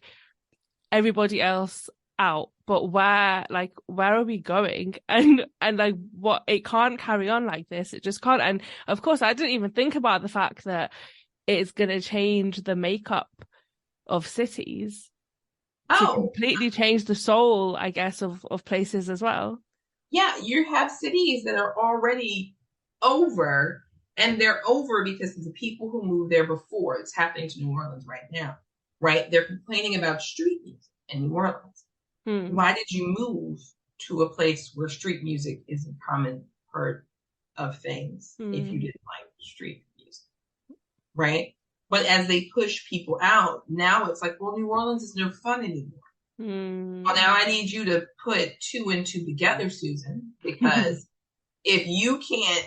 everybody else out. But where are we going? And like what, it can't carry on like this. It just can't. And of course, I didn't even think about the fact that it's going to change the makeup of cities, to Oh, completely change the soul, I guess, of places as well. yeah, you have cities that are already over, and they're over because of the people who moved there before. It's happening to New Orleans right now, right? They're complaining about street music in New Orleans. Hmm. Why did you move to a place where street music is a common part of things if you Hmm. didn't like street music, right? But as they push people out, now it's like, well, New Orleans is no fun anymore. Well, Hmm. now I need you to put two and two together, Susan, because if you can't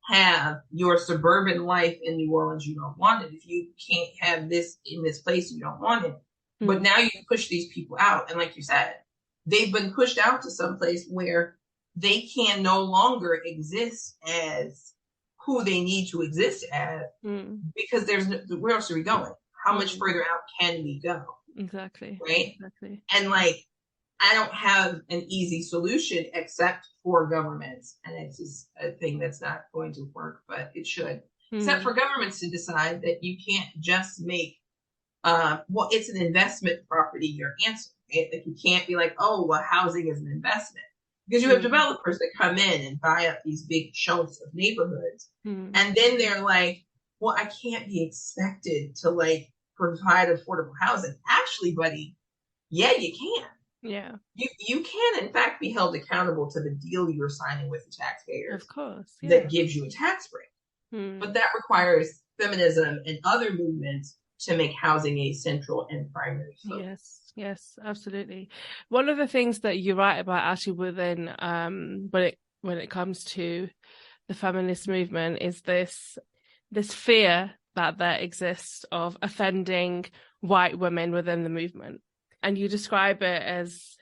have your suburban life in New Orleans, you don't want it. If you can't have this in this place, you don't want it. But Hmm. now you push these people out. And like you said, they've been pushed out to some place where they can no longer exist as who they need to exist as Hmm. because there's no, where else are we going? How much Hmm. further out can we go? Exactly. Right. Exactly. And like, I don't have an easy solution except for governments. And it's just a thing that's not going to work, but it should. Except Hmm. for governments to decide that you can't just make, well, it's an investment property, your answer. Right? Like you can't be like, oh, well, housing is an investment. Because you have Hmm. developers that come in and buy up these big chunks of neighborhoods. Hmm. And then they're like, well, I can't be expected to like provide affordable housing. Actually, buddy, yeah, you can. Yeah. You can in fact be held accountable to the deal you're signing with the Of taxpayers course. Yeah. that gives you a tax break. Hmm. But that requires feminism and other movements to make housing a central and primary focus. Yes. Yes. Absolutely. One of the things that you write about actually within when it comes to the feminist movement is this fear that there exists of offending white women within the movement, and you describe it as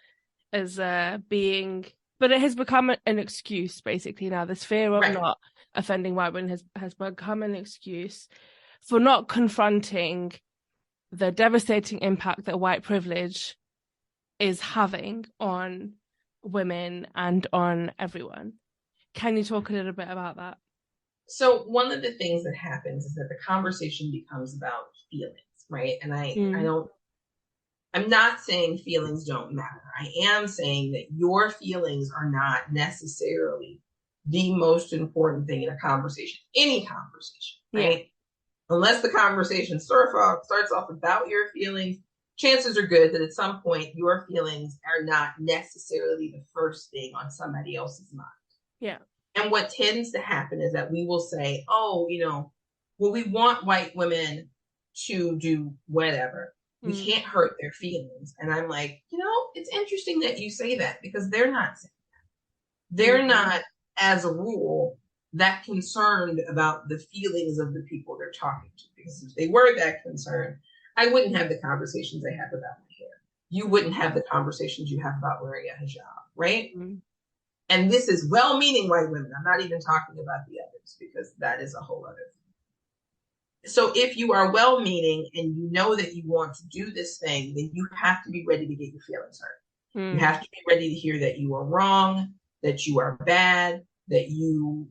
being, but it has become an excuse basically now. This fear of Right. not offending white women has become an excuse for not confronting the devastating impact that white privilege is having on women and on everyone. Can you talk a little bit about that? So one of the things that happens is that the conversation becomes about feelings, right? And I Mm, don't I'm not saying feelings don't matter. I am saying that your feelings are not necessarily the most important thing in a conversation, any conversation, yeah. right? Unless the conversation starts off about your feelings, chances are good that at some point your feelings are not necessarily the first thing on somebody else's mind. Yeah. And what tends to happen is that we will say, oh, well, we want white women to do whatever. We Mm, can't hurt their feelings. And I'm like, it's interesting that you say that because they're not saying that. They're mm, not, as a rule, that concerned about the feelings of the people they're talking to. Because if they were that concerned, I wouldn't have the conversations I have about my hair. You wouldn't have the conversations you have about wearing a hijab, right? mm, And this is well-meaning white women. I'm not even talking about the others because that is a whole other thing. So if you are well-meaning and you know that you want to do this thing, then you have to be ready to get your feelings hurt. You mm, have to be ready to hear that you are wrong, that you are bad, that you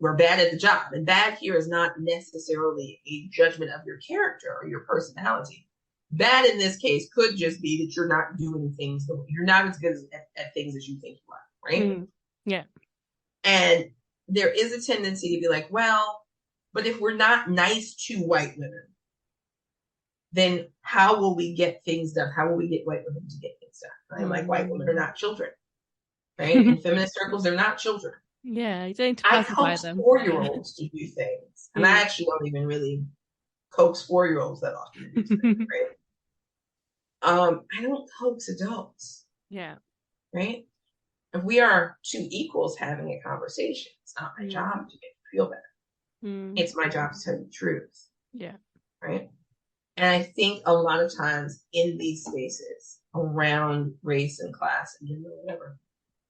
were bad at the job. And bad here is not necessarily a judgment of your character or your personality. Bad in this case could just be that you're not doing things, you're not as good at things as you think you are. right? Yeah. And there is a tendency to be like, well, but if we're not nice to white women, then how will we get things done? How will we get white women to get things done? Right? Like, white women are not children, right? In feminist circles, they're not children. Yeah, you don't need to I pacify coax them. 4-year-olds to do things, and I actually don't even really coax 4-year-olds that often to do things, right? I don't coax adults. Yeah. Right? If we are two equals having a conversation, it's not my job to make you feel better. It's my job to tell you the truth. Yeah. Right? And I think a lot of times in these spaces around race and class and gender, whatever,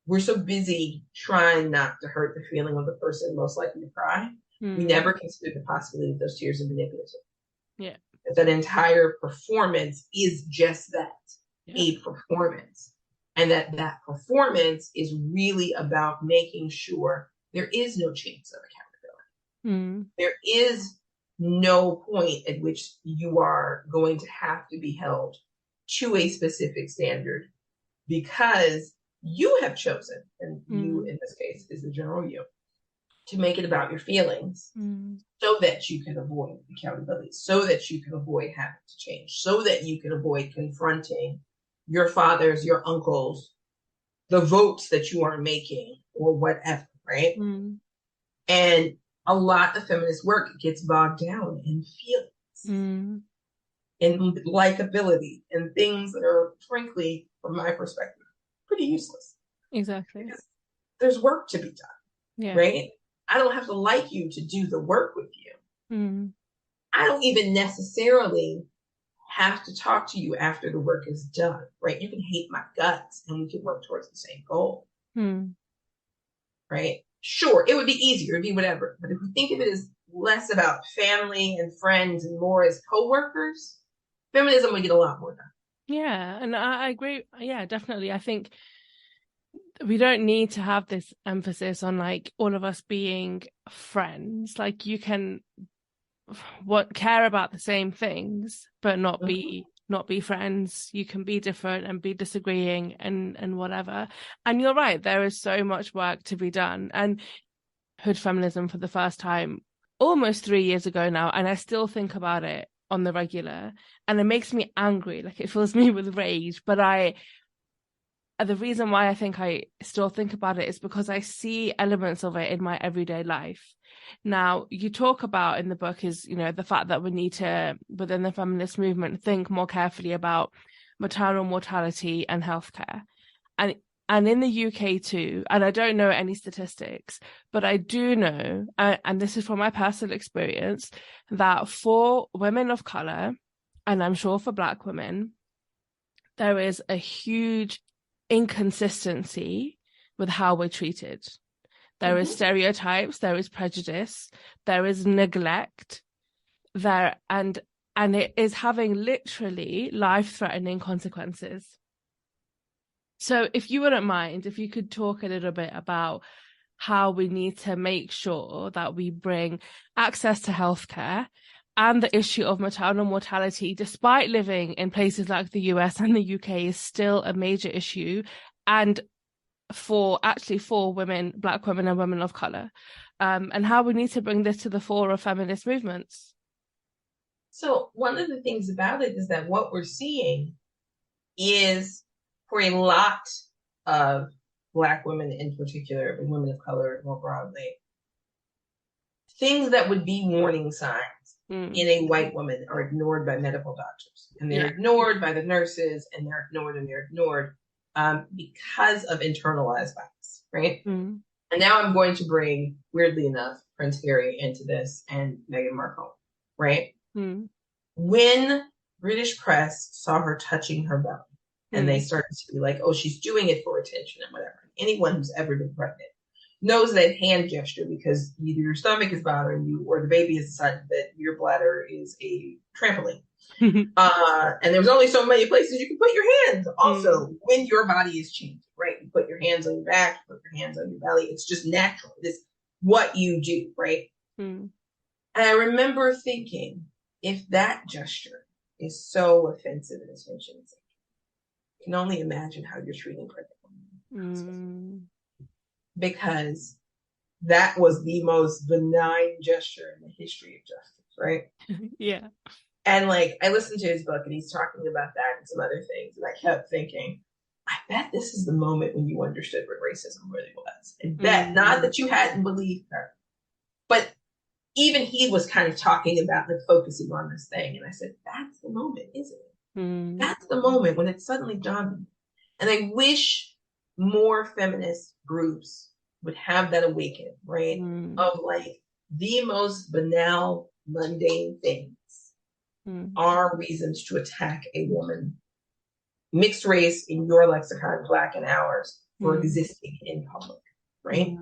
we're so busy trying not to hurt the feeling of the person most likely to cry. We never consider the possibility that those tears are manipulative. Yeah. That entire performance is just that, a performance. And that performance is really about making sure there is no chance of accountability. There is no point at which you are going to have to be held to a specific standard because you have chosen, and you in this case is the general you, to make it about your feelings so that you can avoid accountability, so that you can avoid having to change, so that you can avoid confronting your fathers, your uncles, the votes that you are making or whatever, right? And a lot of feminist work gets bogged down in feelings, in likability, and things that are, frankly, from my perspective, pretty useless. Exactly. Because there's work to be done, right? I don't have to like you to do the work with you. I don't even necessarily have to talk to you after the work is done, right? You can hate my guts and we can work towards the same goal, right? Sure, it would be easier, it'd be whatever. But if we think of it as less about family and friends and more as co-workers, feminism would get a lot more done. Yeah, and I agree. Yeah, definitely. I think we don't need to have this emphasis on like all of us being friends. Like you can care about the same things, but not be friends. You can be different and be disagreeing and whatever. And you're right, there is so much work to be done. And hood feminism for the first time almost 3 years ago now, and I still think about it on the regular, and it makes me angry. Like it fills me with rage. But the reason why I think I still think about it is because I see elements of it in my everyday life. Now, you talk about in the book is, you know, the fact that we need to, within the feminist movement, think more carefully about maternal mortality and healthcare. And in the UK too, and I don't know any statistics, but I do know, and this is from my personal experience, that for women of colour, and I'm sure for Black women, there is a huge inconsistency with how we're treated. There is stereotypes, there is prejudice, there is neglect, and it is having literally life-threatening consequences. So if you wouldn't mind, if you could talk a little bit about how we need to make sure that we bring access to healthcare and the issue of maternal mortality, despite living in places like the US and the UK, is still a major issue. And for women, Black women and women of colour, and how we need to bring this to the fore of feminist movements. So one of the things about it is that what we're seeing is, for a lot of Black women in particular, but women of color more broadly, things that would be warning signs in a white woman are ignored by medical doctors. And they're ignored by the nurses, and they're ignored because of internalized bias, right? And now I'm going to bring, weirdly enough, Prince Harry into this and Meghan Markle, right? When British press saw her touching her belly, and they started to be like, oh, she's doing it for attention and whatever. Anyone who's ever been pregnant knows that hand gesture, because either your stomach is bothering you or the baby has decided that your bladder is a trampoline. And there's only so many places you can put your hands. Also, when your body is changing, right? You put your hands on your back, you put your hands on your belly. It's just natural. It is what you do, right? And I remember thinking, if that gesture is so offensive and attention, you can only imagine how you're treating pregnant women. because that was the most benign gesture in the history of justice, right? Yeah. And like, I listened to his book and he's talking about that and some other things. And I kept thinking, I bet this is the moment when you understood what racism really was. I bet, not that you hadn't believed her, but even he was kind of talking about like focusing on this thing. And I said, that's the moment, isn't it? That's the moment when it suddenly dawned on me. And I wish more feminist groups would have that awakening, right? Of like the most banal, mundane things are reasons to attack a woman, mixed race in your lexicon, Black in ours, for existing in public, right?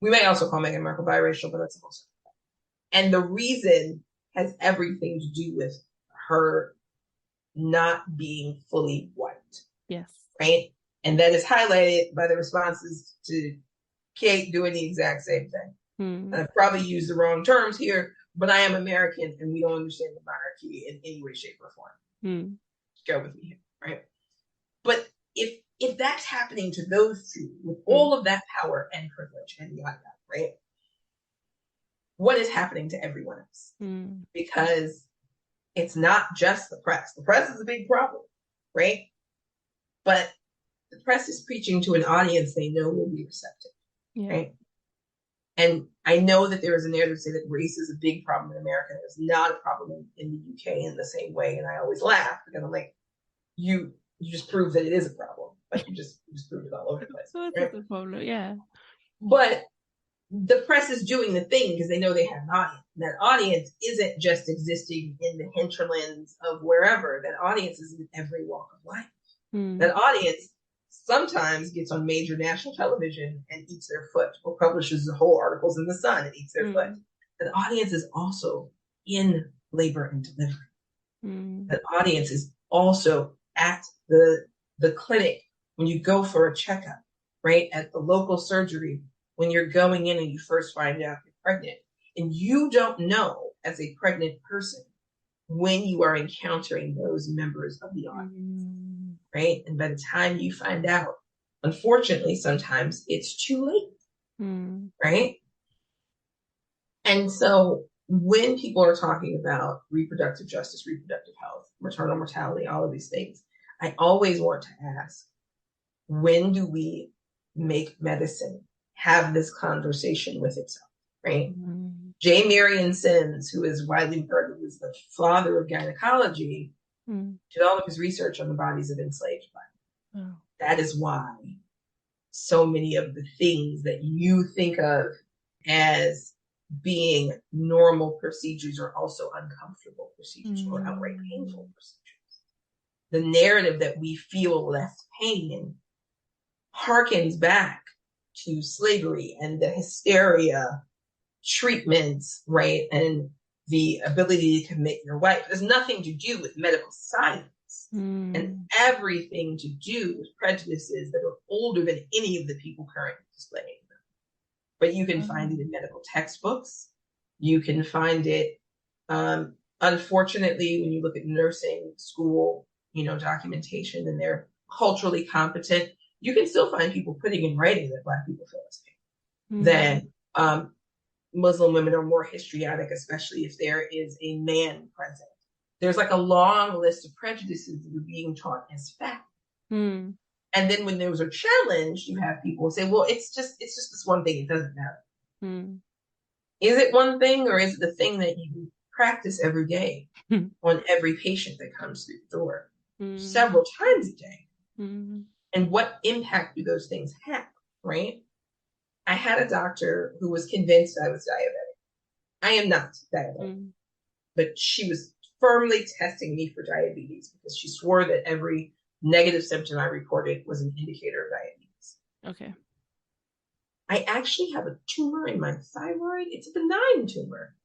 We may also call Meghan Markle biracial, but that's a whole story. And the reason has everything to do with her not being fully white. Yes. Right? And that is highlighted by the responses to Kate doing the exact same thing. And I probably used the wrong terms here, but I am American and we don't understand the monarchy in any way, shape, or form. Go with me here, right? But if that's happening to those two with all of that power and privilege and yada, right? What is happening to everyone else? Because it's not just the press. The press is a big problem, right? But the press is preaching to an audience they know will be receptive, right? And I know that there is a narrative to say that race is a big problem in America. It's not a problem in the UK in the same way. And I always laugh because I'm like, you just proved that it is a problem. Like you just proved it all over the place. So it's a problem, yeah. But the press is doing the thing because they know they have an audience. And that audience isn't just existing in the hinterlands of wherever. That audience is in every walk of life. That audience sometimes gets on major national television and eats their foot, or publishes whole articles in the Sun and eats their foot. That audience is also in labor and delivery. That audience is also at the clinic when you go for a checkup, right? At the local surgery when you're going in and you first find out you're pregnant. And you don't know as a pregnant person when you are encountering those members of the audience, right? And by the time you find out, unfortunately, sometimes it's too late, right? And so when people are talking about reproductive justice, reproductive health, maternal mortality, all of these things, I always want to ask, when do we make medicine have this conversation with itself, right? J. Marion Sims, who is widely regarded as the father of gynecology, did all of his research on the bodies of enslaved Black. That is why so many of the things that you think of as being normal procedures are also uncomfortable procedures or outright painful procedures. The narrative that we feel less pain harkens back to slavery and the hysteria treatments, right? And the ability to commit your wife. It has nothing to do with medical science and everything to do with prejudices that are older than any of the people currently displaying them. But you can find it in medical textbooks. You can find it, unfortunately, when you look at nursing school, documentation, and they're culturally competent, you can still find people putting in writing that Black people feel less pain, that Muslim women are more histrionic, especially if there is a man present. There's like a long list of prejudices that are being taught as fact. And then when those are challenged, you have people say, well, it's just this one thing. It doesn't matter. Is it one thing, or is it the thing that you practice every day on every patient that comes through the door several times a day? And what impact do those things have, right? I had a doctor who was convinced I was diabetic. I am not diabetic, but she was firmly testing me for diabetes because she swore that every negative symptom I reported was an indicator of diabetes. Okay. I actually have a tumor in my thyroid. It's a benign tumor.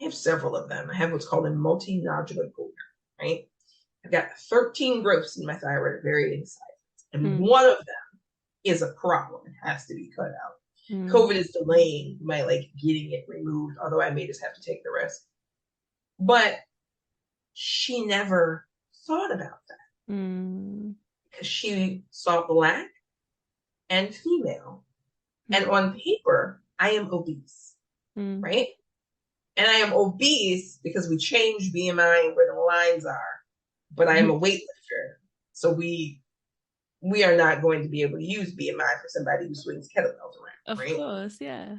I have several of them. I have what's called a multinodular goiter, right? I've got 13 growths in my thyroid of varying sizes, and one of them is a problem. It has to be cut out. COVID is delaying my getting it removed, although I may just have to take the risk. But she never thought about that because she saw Black and female And on paper, I am obese, right? And I am obese because we changed BMI and where the lines are, but I am a weightlifter. So we are not going to be able to use BMI for somebody who swings kettlebells around, right? Of course, yeah.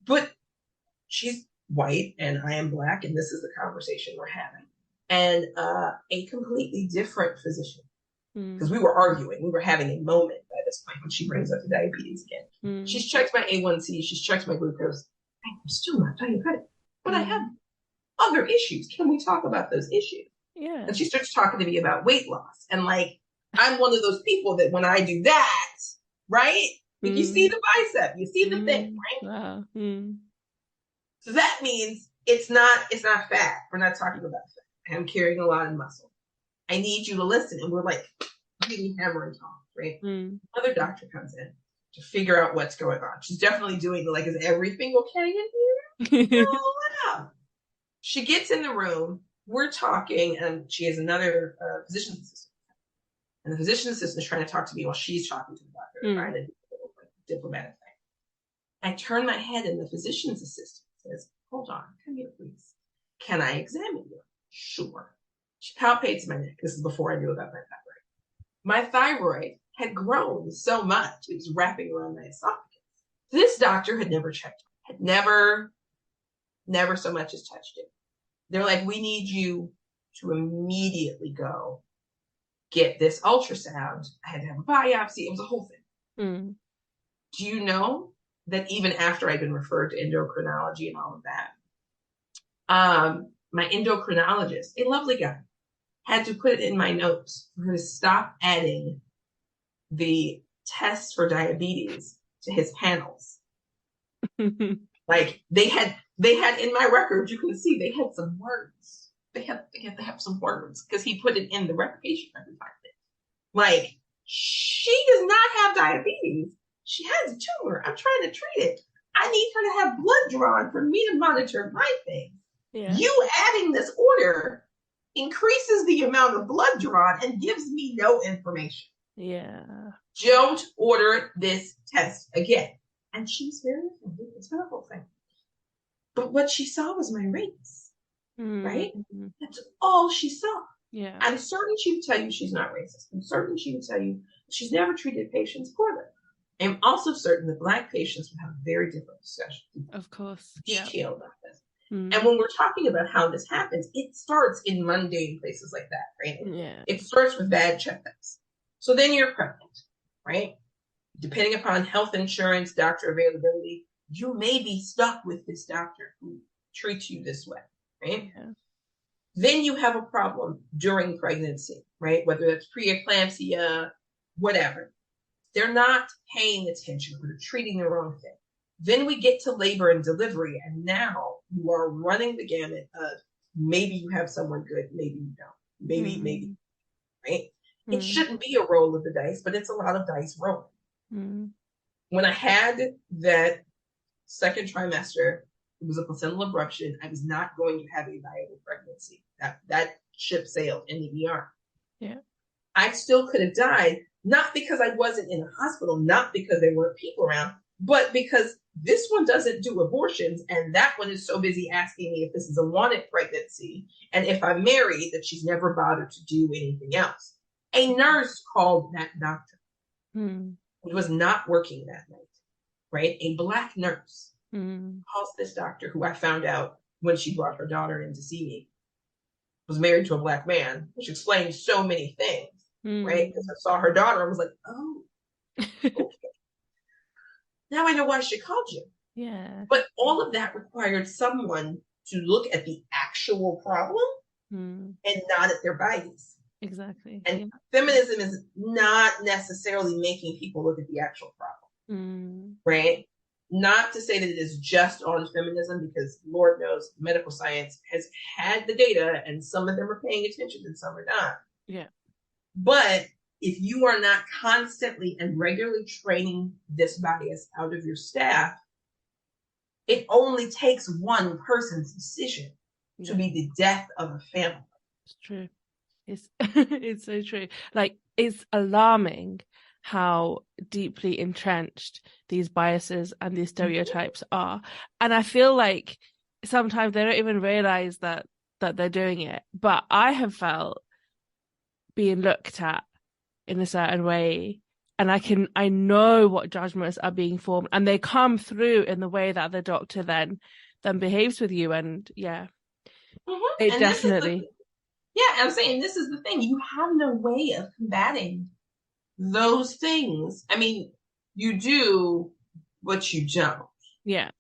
But she's white and I am black, and this is the conversation we're having. And a completely different physician, because we were arguing, we were having a moment by this point when she brings up the diabetes again. She's checked my A1C, she's checked my glucose. I'm still not diabetic, but I have other issues. Can we talk about those issues? Yeah. And she starts talking to me about weight loss. And like, I'm one of those people that when I do that, right? If you see the bicep, you see the thing, right? Wow. So that means it's not fat. We're not talking about fat. I'm carrying a lot of muscle. I need you to listen. And we're like hitting hammer and talk, right? Another doctor comes in to figure out what's going on. She's definitely doing like, is everything okay in here? No. She gets in the room. We're talking, and she has another physician's assistant. And the physician's assistant is trying to talk to me while she's talking to the doctor, trying to do a diplomatic thing. I turn my head, and the physician's assistant says, "Hold on, come here, please. Can I examine you?" Sure. She palpates my neck. This is before I knew about my thyroid. My thyroid had grown so much, it was wrapping around my esophagus. This doctor had never checked it, had never so much as touched it. They're like, we need you to immediately go get this ultrasound. I had to have a biopsy. It was a whole thing. Do you know that even after I'd been referred to endocrinology and all of that, my endocrinologist, a lovely guy, had to put it in my notes for her to stop adding the tests for diabetes to his panels. Like they had in my records, you can see they had some words. They have to have some words because he put it in the replication department. Like, she does not have diabetes. She has a tumor. I'm trying to treat it. I need her to have blood drawn for me to monitor my thing. Yeah. You adding this order increases the amount of blood drawn and gives me no information. Yeah. Don't order this test again. And she's very offended. It's been a whole thing. But what she saw was my race, right? That's all she saw. Yeah. I'm certain she would tell you she's not racist. I'm certain she would tell you she's never treated patients poorly. I'm also certain that Black patients would have a very different discussion. Of course. Detail about this. And when we're talking about how this happens, it starts in mundane places like that, right? Yeah. It starts with bad checkups. So then you're pregnant, right? Depending upon health insurance, doctor availability, you may be stuck with this doctor who treats you this way, right? Yeah. Then you have a problem during pregnancy, right? Whether it's preeclampsia, whatever. They're not paying attention or they're treating the wrong thing. Then we get to labor and delivery, and now you are running the gamut of maybe you have someone good, maybe you don't. Maybe, right? It shouldn't be a roll of the dice, but it's a lot of dice rolling. When I had that second trimester, it was a placental abruption. I was not going to have a viable pregnancy. That ship sailed in the ER. Yeah. I still could have died, not because I wasn't in a hospital, not because there weren't people around, but because this one doesn't do abortions, and that one is so busy asking me if this is a wanted pregnancy, and if I'm married, that she's never bothered to do anything else. A nurse called that doctor. It was not working that night, right? A Black nurse calls this doctor, who I found out when she brought her daughter in to see me, was married to a Black man, which explains so many things, right? Because I saw her daughter and was like, oh, okay. Now I know why she called you. Yeah. But all of that required someone to look at the actual problem and not at their bias. Exactly. And feminism is not necessarily making people look at the actual problem, right? Not to say that it is just on feminism, because Lord knows medical science has had the data and some of them are paying attention and some are not. Yeah. But if you are not constantly and regularly training this bias out of your staff, it only takes one person's decision to be the death of a family. It's true. It's it's so true. Like, it's alarming how deeply entrenched these biases and these stereotypes are. And I feel like sometimes they don't even realize that they're doing it. But I have felt being looked at in a certain way, and I know what judgments are being formed, and they come through in the way that the doctor then behaves with you. And yeah, it And this is definitely, I'm saying this is the thing. You have no way of combating those things. I mean, you do, but you don't. yeah,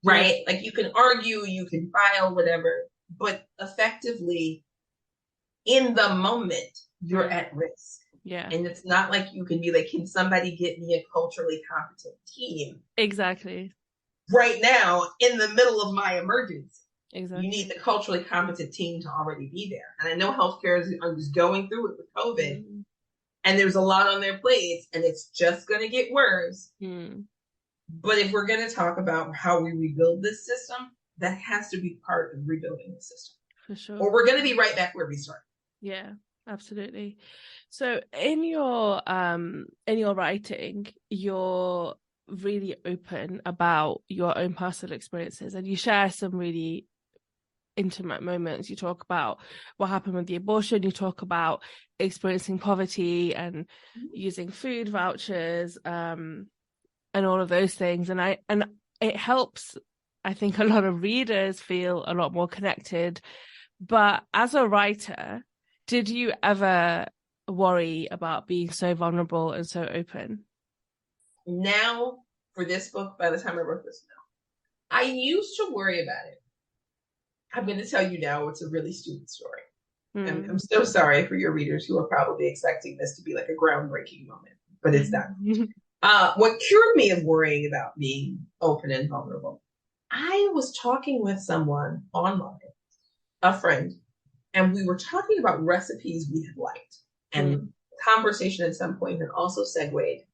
Right? Like you can argue, you can file, whatever, but effectively in the moment, you're at risk. yeah, And it's not like you can be like, can somebody get me a culturally competent team exactly, right now in the middle of my emergency? exactly. You need the culturally competent team to already be there. And I know healthcare is going through it with COVID, and there's a lot on their plates, and it's just going to get worse. But if we're going to talk about how we rebuild this system, that has to be part of rebuilding the system. For sure. Or we're going to be right back where we started. Yeah, absolutely. So in your writing, you're really open about your own personal experiences, and you share some really intimate moments. You talk about what happened with the abortion, you talk about experiencing poverty and using food vouchers, and all of those things. And it helps, I think, a lot of readers feel a lot more connected. But as a writer, did you ever worry about being so vulnerable and so open? Now, for this book, by the time I wrote this now, I used to worry about it. I'm going to tell you now, it's a really stupid story. I'm so sorry for your readers who are probably expecting this to be like a groundbreaking moment, but it's not. What cured me of worrying about being open and vulnerable, I was talking with someone online, a friend, and we were talking about recipes we had liked. And conversation at some point had also segued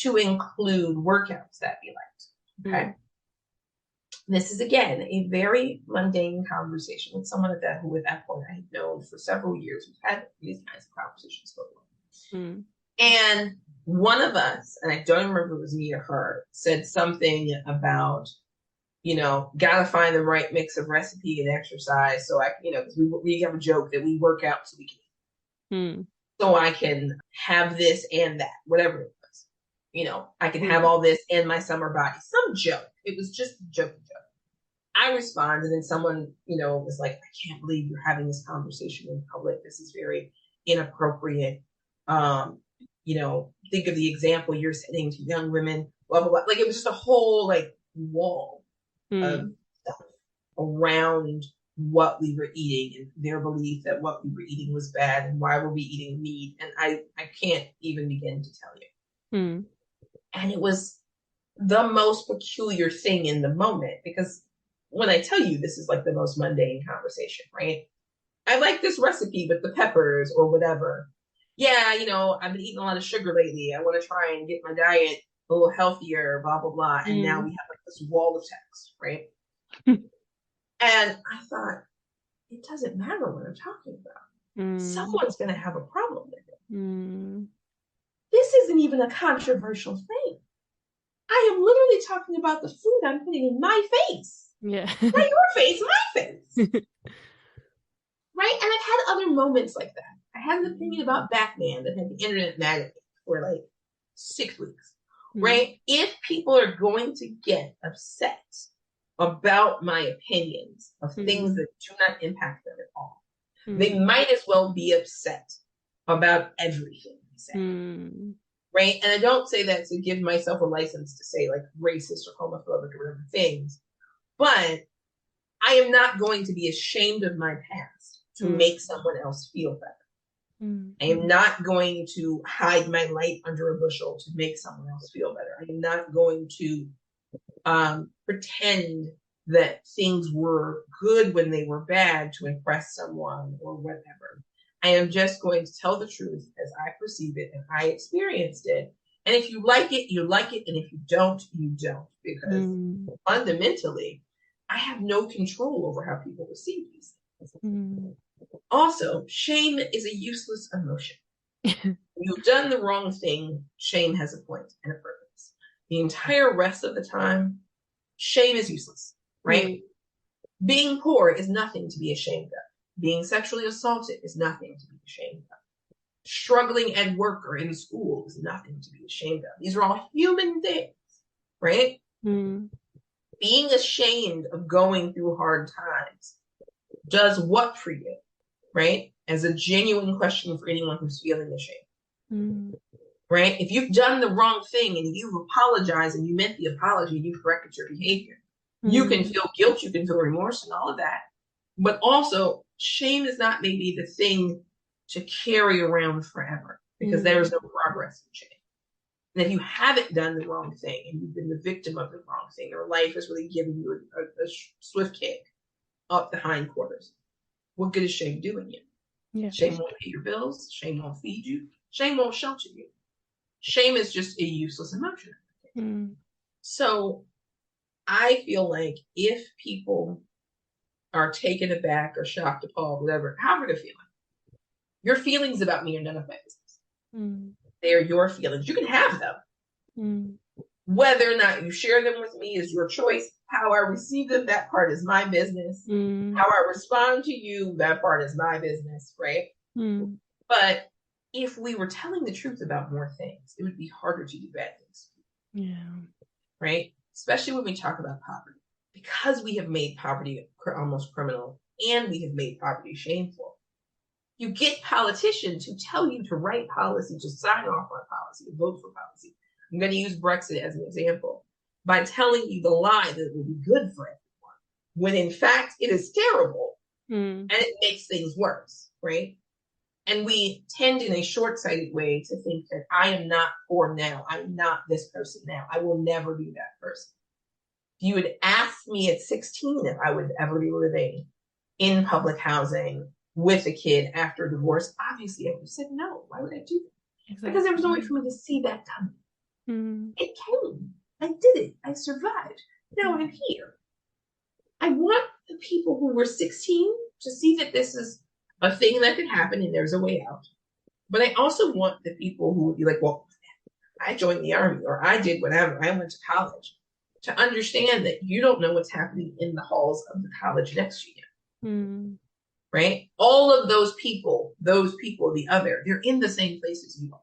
to include workouts that we liked. Okay. This is, again, a very mundane conversation with someone who at that point I had known for several years. We've had these kinds of conversations before. And one of us, and I don't remember if it was me or her, said something about, gotta find the right mix of recipe and exercise. So because we have a joke that we work out so we can, so I can have this and that, whatever it was. I can have all this and my summer body. Some joke. It was just a joke. I responded, and then someone, was like, I can't believe you're having this conversation in public. This is very inappropriate. Think of the example you're setting to young women, blah, blah, blah. Like, it was just a whole, wall of stuff around what we were eating and their belief that what we were eating was bad and why were we eating meat. And I can't even begin to tell you. And it was the most peculiar thing in the moment, because when I tell you this is like the most mundane conversation, right? I like this recipe with the peppers or whatever. Yeah, I've been eating a lot of sugar lately. I want to try and get my diet a little healthier, blah, blah, blah. And now we have this wall of text, right? And I thought, it doesn't matter what I'm talking about. Someone's going to have a problem with it. This isn't even a controversial thing. I am literally talking about the food I'm putting in my face. Yeah. Not your face, my face. Right? And I've had other moments like that. I had an opinion about Batman that had the internet mad at me for 6 weeks. Right? If people are going to get upset about my opinions of things that do not impact them at all, they might as well be upset about everything I say. Right? And I don't say that to give myself a license to say racist or homophobic or whatever things, but I am not going to be ashamed of my past to make someone else feel better. I am not going to hide my light under a bushel to make someone else feel better. I am not going to pretend that things were good when they were bad to impress someone or whatever. I am just going to tell the truth as I perceive it and I experienced it. And if you like it, you like it. And if you don't, you don't. Because fundamentally, I have no control over how people receive these things. Also, shame is a useless emotion. You've done the wrong thing, shame has a point and a purpose. The entire rest of the time, shame is useless, right? Being poor is nothing to be ashamed of. Being sexually assaulted is nothing to be ashamed of. Struggling at work or in school is nothing to be ashamed of. These are all human things, right? Being ashamed of going through hard times does what for you, right? As a genuine question for anyone who's feeling ashamed, right? If you've done the wrong thing and you've apologized and you meant the apology and you corrected your behavior, you can feel guilt, you can feel remorse and all of that. But also, shame is not maybe the thing to carry around forever, because there is no progress in shame. And if you haven't done the wrong thing and you've been the victim of the wrong thing, or life has really given you a swift kick up the hindquarters, what good is shame doing you? Yeah. Shame won't pay your bills. Shame won't feed you. Shame won't shelter you. Shame is just a useless emotion. So I feel like if people are taken aback or shocked, appalled, whatever, however they're feeling, your feelings about me are none of my business. They are your feelings. You can have them. Whether or not you share them with me is your choice. How I receive them, that part is my business. How I respond to you, that part is my business, right? But if we were telling the truth about more things, it would be harder to do bad things. Yeah. Right? Especially when we talk about poverty. Because we have made poverty almost criminal, and we have made poverty shameful, you get politicians who tell you to write policy, to sign off on policy, to vote for policy. I'm going to use Brexit as an example, by telling you the lie that it will be good for everyone, when in fact it is terrible, and it makes things worse, right? And we tend in a short-sighted way to think that I am not poor now. I'm not this person now. I will never be that person. If you had asked me at 16 if I would ever be living in public housing with a kid after a divorce, obviously I would have said no. Why would I do that? Exactly. Because there was no way for me to see that coming. It came. I did it. I survived. Now I'm here. I want the people who were 16 to see that this is a thing that can happen and there's a way out. But I also want the people who would be like, well, I joined the army or I did whatever. I went to college, to understand that you don't know what's happening in the halls of the college next to you. Right? All of those people, the other, they're in the same place as you are.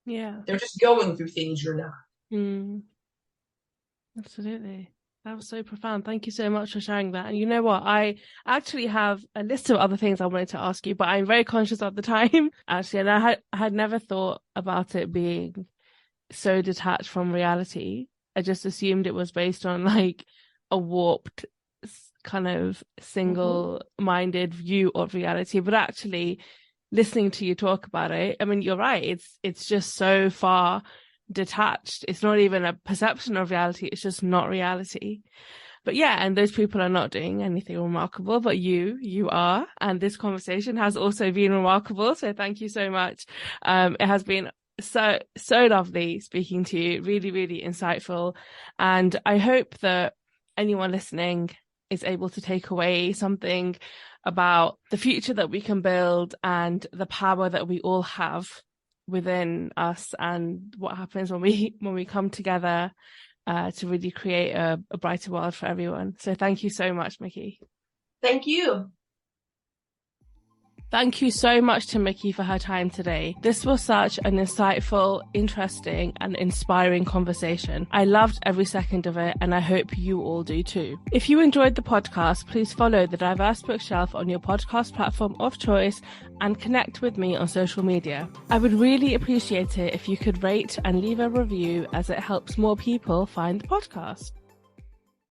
Yeah. They're just going through things you're not. Absolutely. That was so profound. Thank you so much for sharing that. And you know what? I actually have a list of other things I wanted to ask you, but I'm very conscious of the time, actually. And I had never thought about it being so detached from reality. I just assumed it was based on like a warped kind of single-minded view of reality. But actually, listening to you talk about it, I mean, you're right. It's just so far detached. It's not even a perception of reality. It's just not reality. But yeah, and those people are not doing anything remarkable, but you are. And this conversation has also been remarkable. So thank you so much. It has been so lovely speaking to you. Really, really insightful. And I hope that anyone listening is able to take away something about the future that we can build and the power that we all have within us, and what happens when we come together to really create a brighter world for everyone. So thank you so much, Mikki. Thank you. Thank you so much to Mikki for her time today. This was such an insightful, interesting, and inspiring conversation. I loved every second of it, and I hope you all do too. If you enjoyed the podcast, please follow the Diverse Bookshelf on your podcast platform of choice and connect with me on social media. I would really appreciate it if you could rate and leave a review, as it helps more people find the podcast.